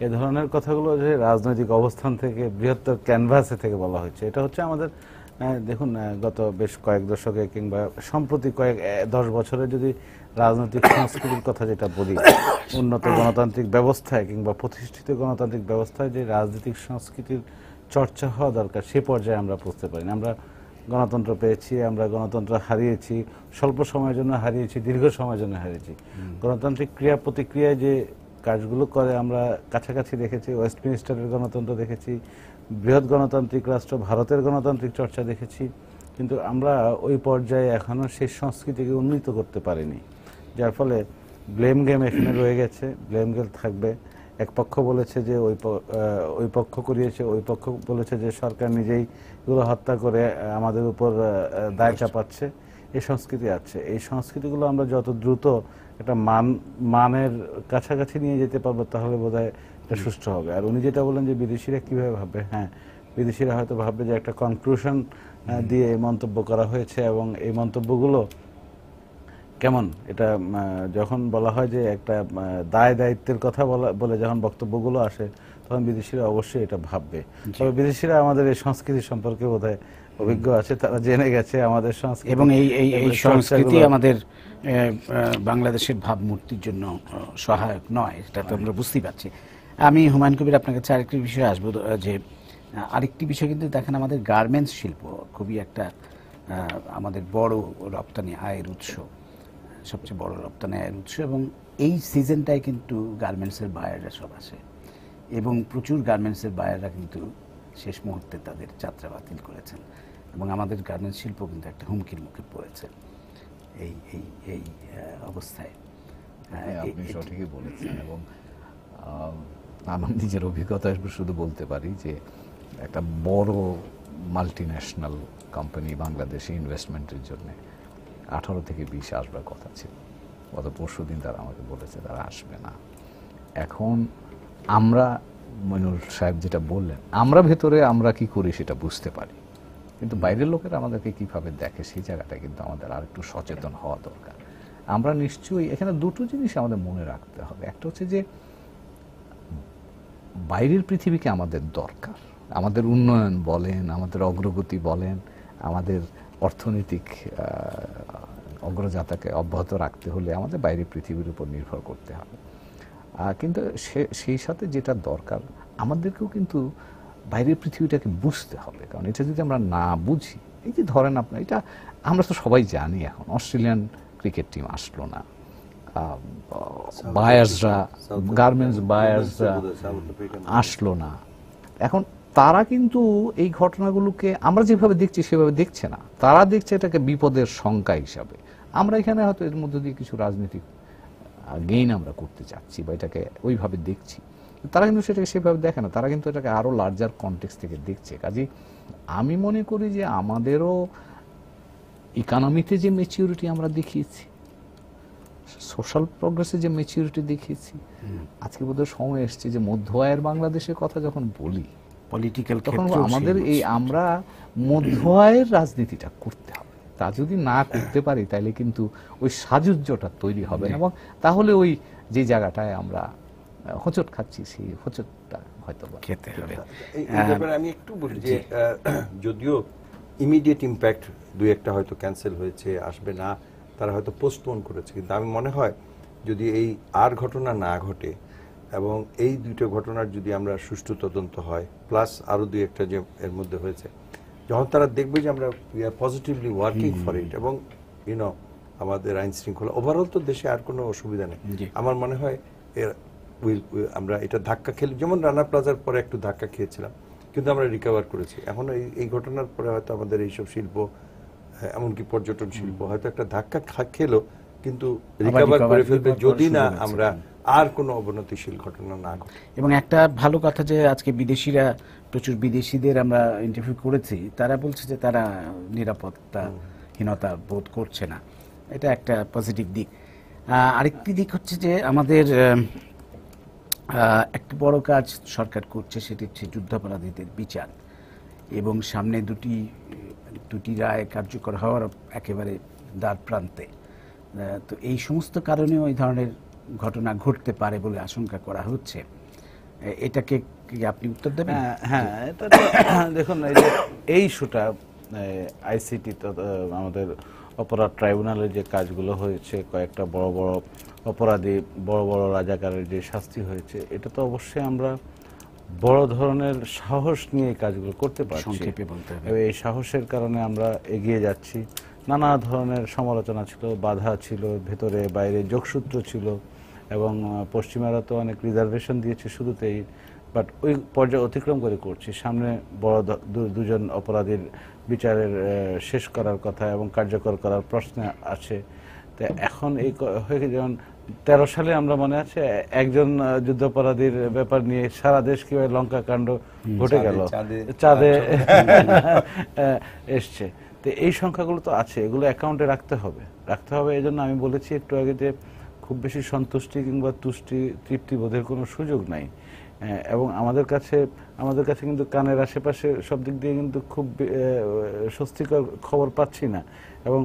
এ ধরনের কথাগুলো যে রাজনৈতিক অবস্থান থেকে বৃহত্তর ক্যানভাসে থেকে বলা হয়েছে, এটা হচ্ছে আমাদের দেখুন গত বেশ কয়েক দশকে কিংবা সম্প্রতি 10 বছরে যদি রাজনৈতিক সংস্কৃতির কথা যেটা বলি, উন্নত গণতান্ত্রিক ব্যবস্থায় কিংবা প্রতিষ্ঠিত গণতান্ত্রিক ব্যবস্থায় যে রাজনৈতিক সংস্কৃতির চর্চা হওয়া দরকার, সে পর্যায়ে আমরা পৌঁছতে পারি না। আমরা গণতন্ত্র পেয়েছি, আমরা গণতন্ত্র হারিয়েছি, স্বল্প সময়ের জন্য হারিয়েছি, দীর্ঘ সময়ের জন্য হারিয়েছি। গণতান্ত্রিক ক্রিয়া প্রতিক্রিয়ায় যে কাজগুলো করে আমরা কাছাকাছি দেখেছি, ওয়েস্টমিনিস্টারের গণতন্ত্র দেখেছি, বৃহৎ গণতান্ত্রিক রাষ্ট্র ভারতের গণতান্ত্রিক চর্চা দেখেছি, কিন্তু আমরা ওই পর্যায়ে এখনো সেই সংস্কৃতিকে উন্নীত করতে পারিনি, যার ফলে ব্লেম গেম এখানে রয়ে গেছে, ব্লেম গেম থাকবে। এক পক্ষ বলেছে যে ওই পক্ষ করিয়েছে, ওই পক্ষ বলেছে যে সরকার নিজেই এগুলো হত্যা করে আমাদের উপর দায় চাপাচ্ছে। এই সংস্কৃতি আছে। এই সংস্কৃতিগুলো আমরা যত দ্রুত একটা মানের কাছাকাছি নিয়ে যেতে পারবো, তাহলে বোধহয় এটা সুষ্ঠু হবে। আর উনি যেটা বলেন যে বিদেশিরা কিভাবে ভাববে, হ্যাঁ, বিদেশিরা হয়তো ভাববে যে একটা কনক্লুশন দিয়ে মন্তব্য করা হয়েছে, এবং এই মন্তব্যগুলো কেমন, এটা যখন বলা হয় যে একটা দায় দায়িত্বের কথা বলে যখন বক্তব্যগুলো আসে, তখন বিদেশিরা অবশ্যই এটা ভাববে। তবে বিদেশিরা আমাদের এই সংস্কৃতি সম্পর্কে বোধহয় অভিজ্ঞ আছে, তারা জেনে গেছে আমাদের সংস্কৃতি, এবং এই সংস্কৃতি আমাদের বাংলাদেশের ভাবমূর্তির জন্য সহায়ক নয়, এটা তো আমরা বুঝতেই পারছি। আমি হুমায়ুন কবির আপনার কাছে আরেকটি বিষয়ে আসবো, যে আরেকটি বিষয় কিন্তু দেখেন, আমাদের গার্মেন্টস শিল্প খুবই একটা আমাদের বড় রপ্তানি আয়ের উৎস, সবচেয়ে বড় রপ্তানি আয়ের উৎস, এবং এই সিজনটায় কিন্তু গার্মেন্টসের বায়াররা সব আসে, এবং প্রচুর গার্মেন্টসের বায়াররা কিন্তু শেষ মুহূর্তে তাদের যাত্রা বাতিল করেছেন, এবং আমাদের গার্মেন্টস শিল্প কিন্তু একটা হুমকির মুখে পড়েছে এই অবস্থায়। আপনি সঠিকই বলেছেন, এবং আমার নিজের অভিজ্ঞতা শুধু বলতে পারি যে একটা বড় মাল্টিন্যাশনাল কোম্পানি বাংলাদেশে ইনভেস্টমেন্টের জন্য 18 থেকে 20 আসবার কথা ছিল। গত পরশুদিন তারা আমাকে বলেছে তারা আসবে না। এখন আমরা, মইনুল সাহেব যেটা বললেন, আমরা ভেতরে আমরা কি করি সেটা বুঝতে পারি, কিন্তু বাইরের লোকেরা আমাদেরকে কিভাবে দেখে সেই জায়গাটা কিন্তু আমাদের আর একটু সচেতন হওয়া দরকার। আমরা নিশ্চয়ই এখানে দুটো জিনিস আমাদের মনে রাখতে হবে। একটা হচ্ছে যে বাইরের পৃথিবীকে আমাদের দরকার, আমাদের উন্নয়ন বলেন, আমাদের অগ্রগতি বলেন, আমাদের অর্থনৈতিক অগ্রযাত্রাকে অব্যাহত রাখতে হলে আমাদের বাইরের পৃথিবীর উপর নির্ভর করতে হবে। কিন্তু সেই সাথে যেটা দরকার, আমাদেরকেও কিন্তু বাইরের পৃথিবীটাকে বুঝতে হবে, কারণ এটা যদি আমরা না বুঝি, এই যে ধরেন আপনার, এটা আমরা তো সবাই জানি, এখন অস্ট্রেলিয়ান ক্রিকেট টিম আসলো না, বায়ার্সরা, গার্মেন্টস বায়ার্সরা আসলো না। এখন তারা কিন্তু এই ঘটনাগুলোকে আমরা যেভাবে দেখছি সেভাবে দেখছে না, তারা দেখছে এটাকে বিপদের শঙ্কা হিসাবে। আমরা এখানে হয়তো এর মধ্যে দিয়ে কিছু রাজনৈতিক গেইন আমরা করতে চাচ্ছি বা এটাকে ওইভাবে দেখছি, তারা কিন্তু সেটাকে সেভাবে দেখে না, তারা কিন্তু এটাকে আরো লার্জার কনটেক্সট থেকে দেখছে। কাজেই আমি মনে করি যে আমাদেরও ইকোনমিতে যে ম্যাচিউরিটি আমরা দেখিয়েছি, সোশ্যাল প্রগ্রেসে যে ম্যাচিউরিটি দেখিয়েছি, আজকে বোধহয় সময় এসছে যে মধ্য আয়ের বাংলাদেশের কথা যখন বলি, পলিটিক্যাল তখন আমাদের এই আমরা মধ্য আয়ের রাজনীতিটা করতে হবে। তা যদি না করতে পারি তাহলে কিন্তু ওই সাজুজ্যটা তৈরি হবে, এবং তাহলে ওই যে জায়গাটায় আমরা হোঁচট খাচ্ছি সেই হোঁচটটা হয়তো খেতে হবে। এই ব্যাপারে আমি একটু বলি যে যদিও ইমিডিয়েট ইম্প্যাক্ট দুই একটা হয়তো ক্যান্সেল হয়েছে, আসবে না, তারা হয়তো পোস্টপোন করেছে, কিন্তু আমি মনে হয় যদি এই আর ঘটনা না ঘটে এবং এই দুটো ঘটনার যদি আমরা সুষ্ঠু তদন্ত হয়, প্লাস আরো দুই একটা যে এর মধ্যে হয়েছে, যখন তারা দেখবে যে আমরা we are positively working for it, এবং ইউনো আমাদের আইন শৃঙ্খলা ওভারঅল তো দেশে আর কোনো অসুবিধা নেই, আমার মনে হয় আমরা এটা ধাক্কা খেলে, যেমন রানা প্লাজার পরে একটু ধাক্কা খেয়েছিলাম, কিন্তু আমরা রিকভার করেছি। এখন এই ঘটনার পরে হয়তো আমাদের এইসব শিল্প, এমনকি পর্যটন শিল্প হয়তো একটা ধাক্কা খেলো, কিন্তু রিকভার করে ফেলবে যদি না আমরা আর কোনো অবনতিশীল ঘটনা না ঘটে। এবং একটা ভালো কথা যে আজকে বিদেশিরা, প্রচুর বিদেশিদের আমরা ইন্টারভিউ করেছি, তারা বলছে যে তারা নিরাপত্তাহীনতা বোধ করছে না। এটা একটা পজিটিভ দিক। আরেকটি দিক হচ্ছে যে আমাদের একটা বড় কাজ সরকার করছে, সেটি হচ্ছে যুদ্ধাপরাধীদের বিচার, এবং সামনে দুটি রায় কার্যকর হওয়ার একেবারে দ্বার প্রান্তে। তো এই সমস্ত কারণেও এই ধরনের ঘটনা ঘটতে পারে বলে আশঙ্কা করা হচ্ছে। এটাকে কি আপনি উত্তর দেবেন? হ্যাঁ, এটা তো দেখুন, এই ইস্যুটা আইসিটি আমাদের অপরাধ ট্রাইব্যুনালের যে কাজগুলো হয়েছে, কয়েকটা বড় বড় অপরাধী, বড় বড় রাজাকারের যে শাস্তি হয়েছে, এটা তো অবশ্যই আমরা বড় ধরনের সাহস নিয়ে এই কাজগুলো করতে পারছি। সংক্ষেপে বলতে হবে, এই সাহসের কারণে আমরা এগিয়ে যাচ্ছি। নানা ধরনের সমালোচনা ছিল, বাধা ছিল, ভেতরে বাইরে যোগসূত্র ছিল, এবং পশ্চিমারা তো অনেক রিজার্ভেশন দিয়েছে শুরুতেই, বাট ওই পর্যায়ে অতিক্রম করে করছি। সামনে বড় দুজন অপরাধীর বিচারের শেষ করার কথা এবং কার্যকর করার প্রশ্ন আছে। তো এখন এই হয়ে, যেমন 13 সালে আমরা মনে আছে একজন যুদ্ধাপরাধীর ব্যাপার নিয়ে সারা দেশ কিভাবে লঙ্কা কাণ্ড ঘটে গেল, চাঁদে এসছে। তো এই সংখ্যাগুলো তো আছে, এগুলো অ্যাকাউন্টে রাখতে হবে। এই জন্য আমি বলেছি একটু আগে যে খুব বেশি সন্তুষ্টি কিংবা তৃপ্তি বোধের কোনো সুযোগ নাই। এবং আমাদের কাছে কিন্তু কানের আশেপাশে সব দিক দিয়ে কিন্তু খুব স্বস্তিকর খবর পাচ্ছি না, এবং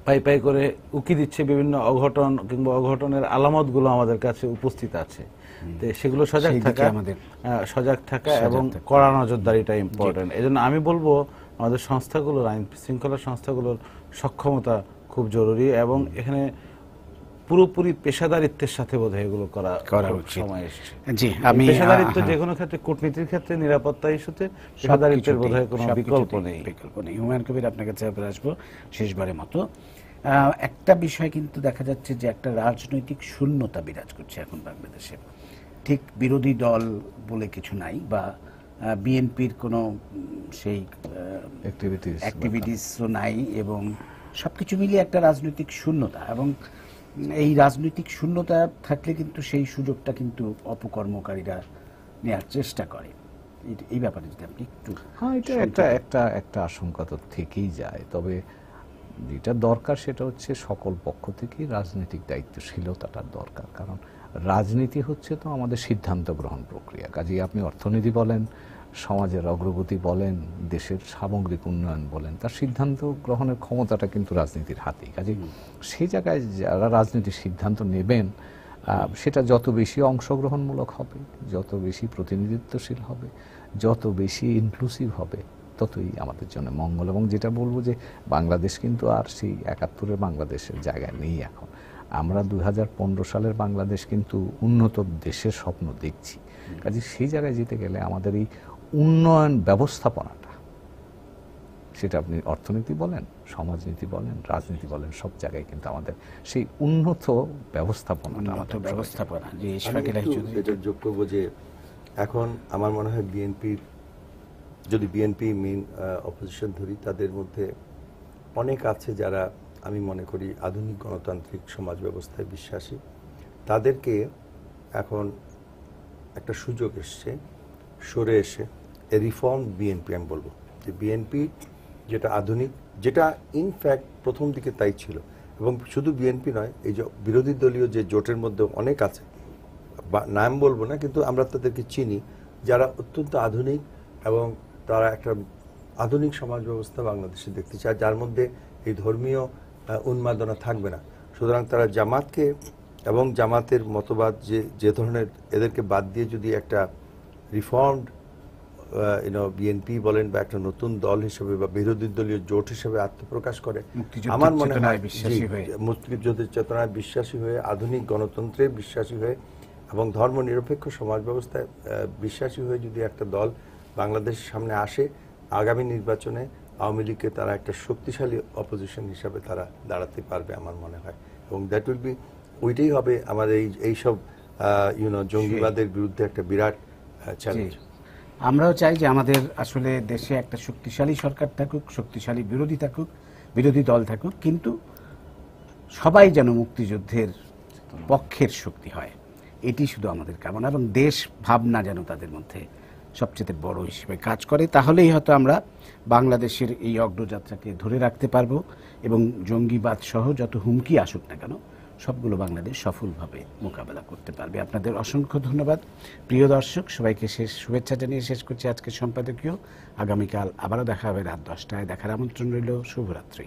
পাই করে উকি দিচ্ছে বিভিন্ন অঘটন কিংবা অঘটনের আলামতগুলো আমাদের কাছে উপস্থিত আছে। তো সেগুলো সজাগ থাকা এবং কড়া নজরদারিটা ইম্পর্টেন্ট। এই জন্য আমি বলবো আমাদের সংস্থাগুলোর, আইন শৃঙ্খলা সংস্থাগুলোর সক্ষমতা খুব জরুরি, এবং এখানে পুরোপুরি পেশাদারিত্বের সাথে বোধহয় এগুলো করা সময় এসেছে। জি, আমি পেশাদারিত্ব যে কোনো ক্ষেত্রে, কূটনীতির ক্ষেত্রে, নিরাপত্তা ইস্যুতে পেশাদারিত্বের বোধহয় কোনো বিকল্প নেই। হুমায়ুন কবির, আপনার কাছে আসবো শেষবারের মতো। একটা বিষয় কিন্তু দেখা যাচ্ছে যে একটা রাজনৈতিক শূন্যতা বিরাজ করছে এখন বাংলাদেশে। ঠিক বিরোধী দল বলে কিছু নাই, বা বিএনপির কোনো সেই অ্যাক্টিভিটিসও নাই, এবং সবকিছু মিলিয়ে একটা রাজনৈতিক শূন্যতা। এবং এই রাজনৈতিক শূন্যতা থাকলে কিন্তু সেই সুযোগটা কিন্তু অপকর্মকারীরা নেওয়ার চেষ্টা করে। এই ব্যাপারে যদি আপনি একটু। হ্যাঁ, এটা একটা আশঙ্কা তো থেকেই যায়। তবে যেটা দরকার সেটা হচ্ছে সকল পক্ষ থেকেই রাজনৈতিক দায়িত্বশীলতাটার দরকার। কারণ রাজনীতি হচ্ছে তো আমাদের সিদ্ধান্ত গ্রহণ প্রক্রিয়া। কাজেই আপনি অর্থনীতি বলেন, সমাজের অগ্রগতি বলেন, দেশের সামগ্রিক উন্নয়ন বলেন, তার সিদ্ধান্ত গ্রহণের ক্ষমতাটা কিন্তু রাজনীতির হাতেই। কাজেই সেই জায়গায় যারা রাজনীতির সিদ্ধান্ত নেবেন, সেটা যত বেশি অংশগ্রহণমূলক হবে, যত বেশি প্রতিনিধিত্বশীল হবে, যত বেশি ইনক্লুসিভ হবে, ততই আমাদের জন্য মঙ্গল। এবং যেটা বলবো যে বাংলাদেশ কিন্তু আর সেই 71-এর বাংলাদেশের জায়গায় নেই এখন। আমরা 2015 সালের বাংলাদেশ কিন্তু উন্নত দেশের স্বপ্ন দেখছি। কাজে সেই জায়গায় যেতে গেলে আমাদের এই উন্নয়ন ব্যবস্থাপনাটা, সেটা আপনি অর্থনীতি বলেন, সমাজনীতি বলেন, রাজনীতি বলেন, সব জায়গায় কিন্তু আমাদের সেই উন্নত ব্যবস্থাপনা। এটা যোগ করবো যে এখন আমার মনে হয় বিএনপি মেইন অপোজিশন ধরি, তাদের মধ্যে অনেক আছে যারা আমি মনে করি আধুনিক গণতান্ত্রিক সমাজ ব্যবস্থায় বিশ্বাসী। তাদেরকে এখন একটা সুযোগ এসছে সরে এসে রিফর্ম বিএনপি। আমি বলবো যে বিএনপি যেটা আধুনিক, যেটা ইনফ্যাক্ট প্রথম দিকে তাই ছিল, এবং শুধু বিএনপি নয়, এই যে বিরোধী দলীয় যে জোটের মধ্যে অনেক আছে, নাম বলবো না, কিন্তু আমরা তাদেরকে চিনি, যারা অত্যন্ত আধুনিক, এবং তারা একটা আধুনিক সমাজ ব্যবস্থা বাংলাদেশে দেখতে চায়, যার মধ্যে এই ধর্মীয় উন্মাদনা থাকবে না। সুতরাং তারা জামাতকে এবং জামাতের মতবাদ যে ধরনের, এদেরকে বাদ দিয়ে যদি একটা রিফর্মড বিএনপি বলেন, বা একটা নতুন দল হিসেবে বা বিরোধী দলীয় জোট হিসেবে আত্মপ্রকাশ করে, আমার মনে হয় মুক্তিযুদ্ধের চেতনায় বিশ্বাসী হয়ে, আধুনিক গণতন্ত্রে বিশ্বাসী হয়ে, এবং ধর্ম নিরপেক্ষ সমাজ ব্যবস্থায় বিশ্বাসী হয়ে যদি একটা দল বাংলাদেশের সামনে আসে, আগামী নির্বাচনে আওয়ামী লীগকে তারা একটা শক্তিশালী অপোজিশন হিসাবে তারা দাঁড়াতে পারবে আমার মনে হয়। এবং দ্যাট উইল বি, ওইটাই হবে আমাদের এইসব জঙ্গিবাদের বিরুদ্ধে একটা বিরাট চ্যালেঞ্জ। আমরাও চাই যে আমাদের আসলে দেশে একটা শক্তিশালী সরকার থাকুক, শক্তিশালী বিরোধী দল থাকুক, কিন্তু সবাই যেন মুক্তিযুদ্ধের পক্ষের শক্তি হয়, এটি শুধু আমাদের কামনা, এবং দেশ ভাবনা যেন তাদের মধ্যে সবচেয়ে বড় হিসেবে কাজ করে। তাহলেই হয়তো আমরা বাংলাদেশের এই অগ্রযাত্রাকে ধরে রাখতে পারবো, এবং জঙ্গিবাদ সহ যত হুমকি আসুক না কেন সবগুলো বাংলাদেশ সফলভাবে মোকাবেলা করতে পারবে। আপনাদের অসংখ্য ধন্যবাদ প্রিয় দর্শক, সবাইকে শুভেচ্ছা জানিয়ে শেষ করছি আজকের সম্পাদকীয়। আগামীকাল আবারও দেখা হবে রাত 10টায়, দেখার আমন্ত্রণ রইল। শুভরাত্রি।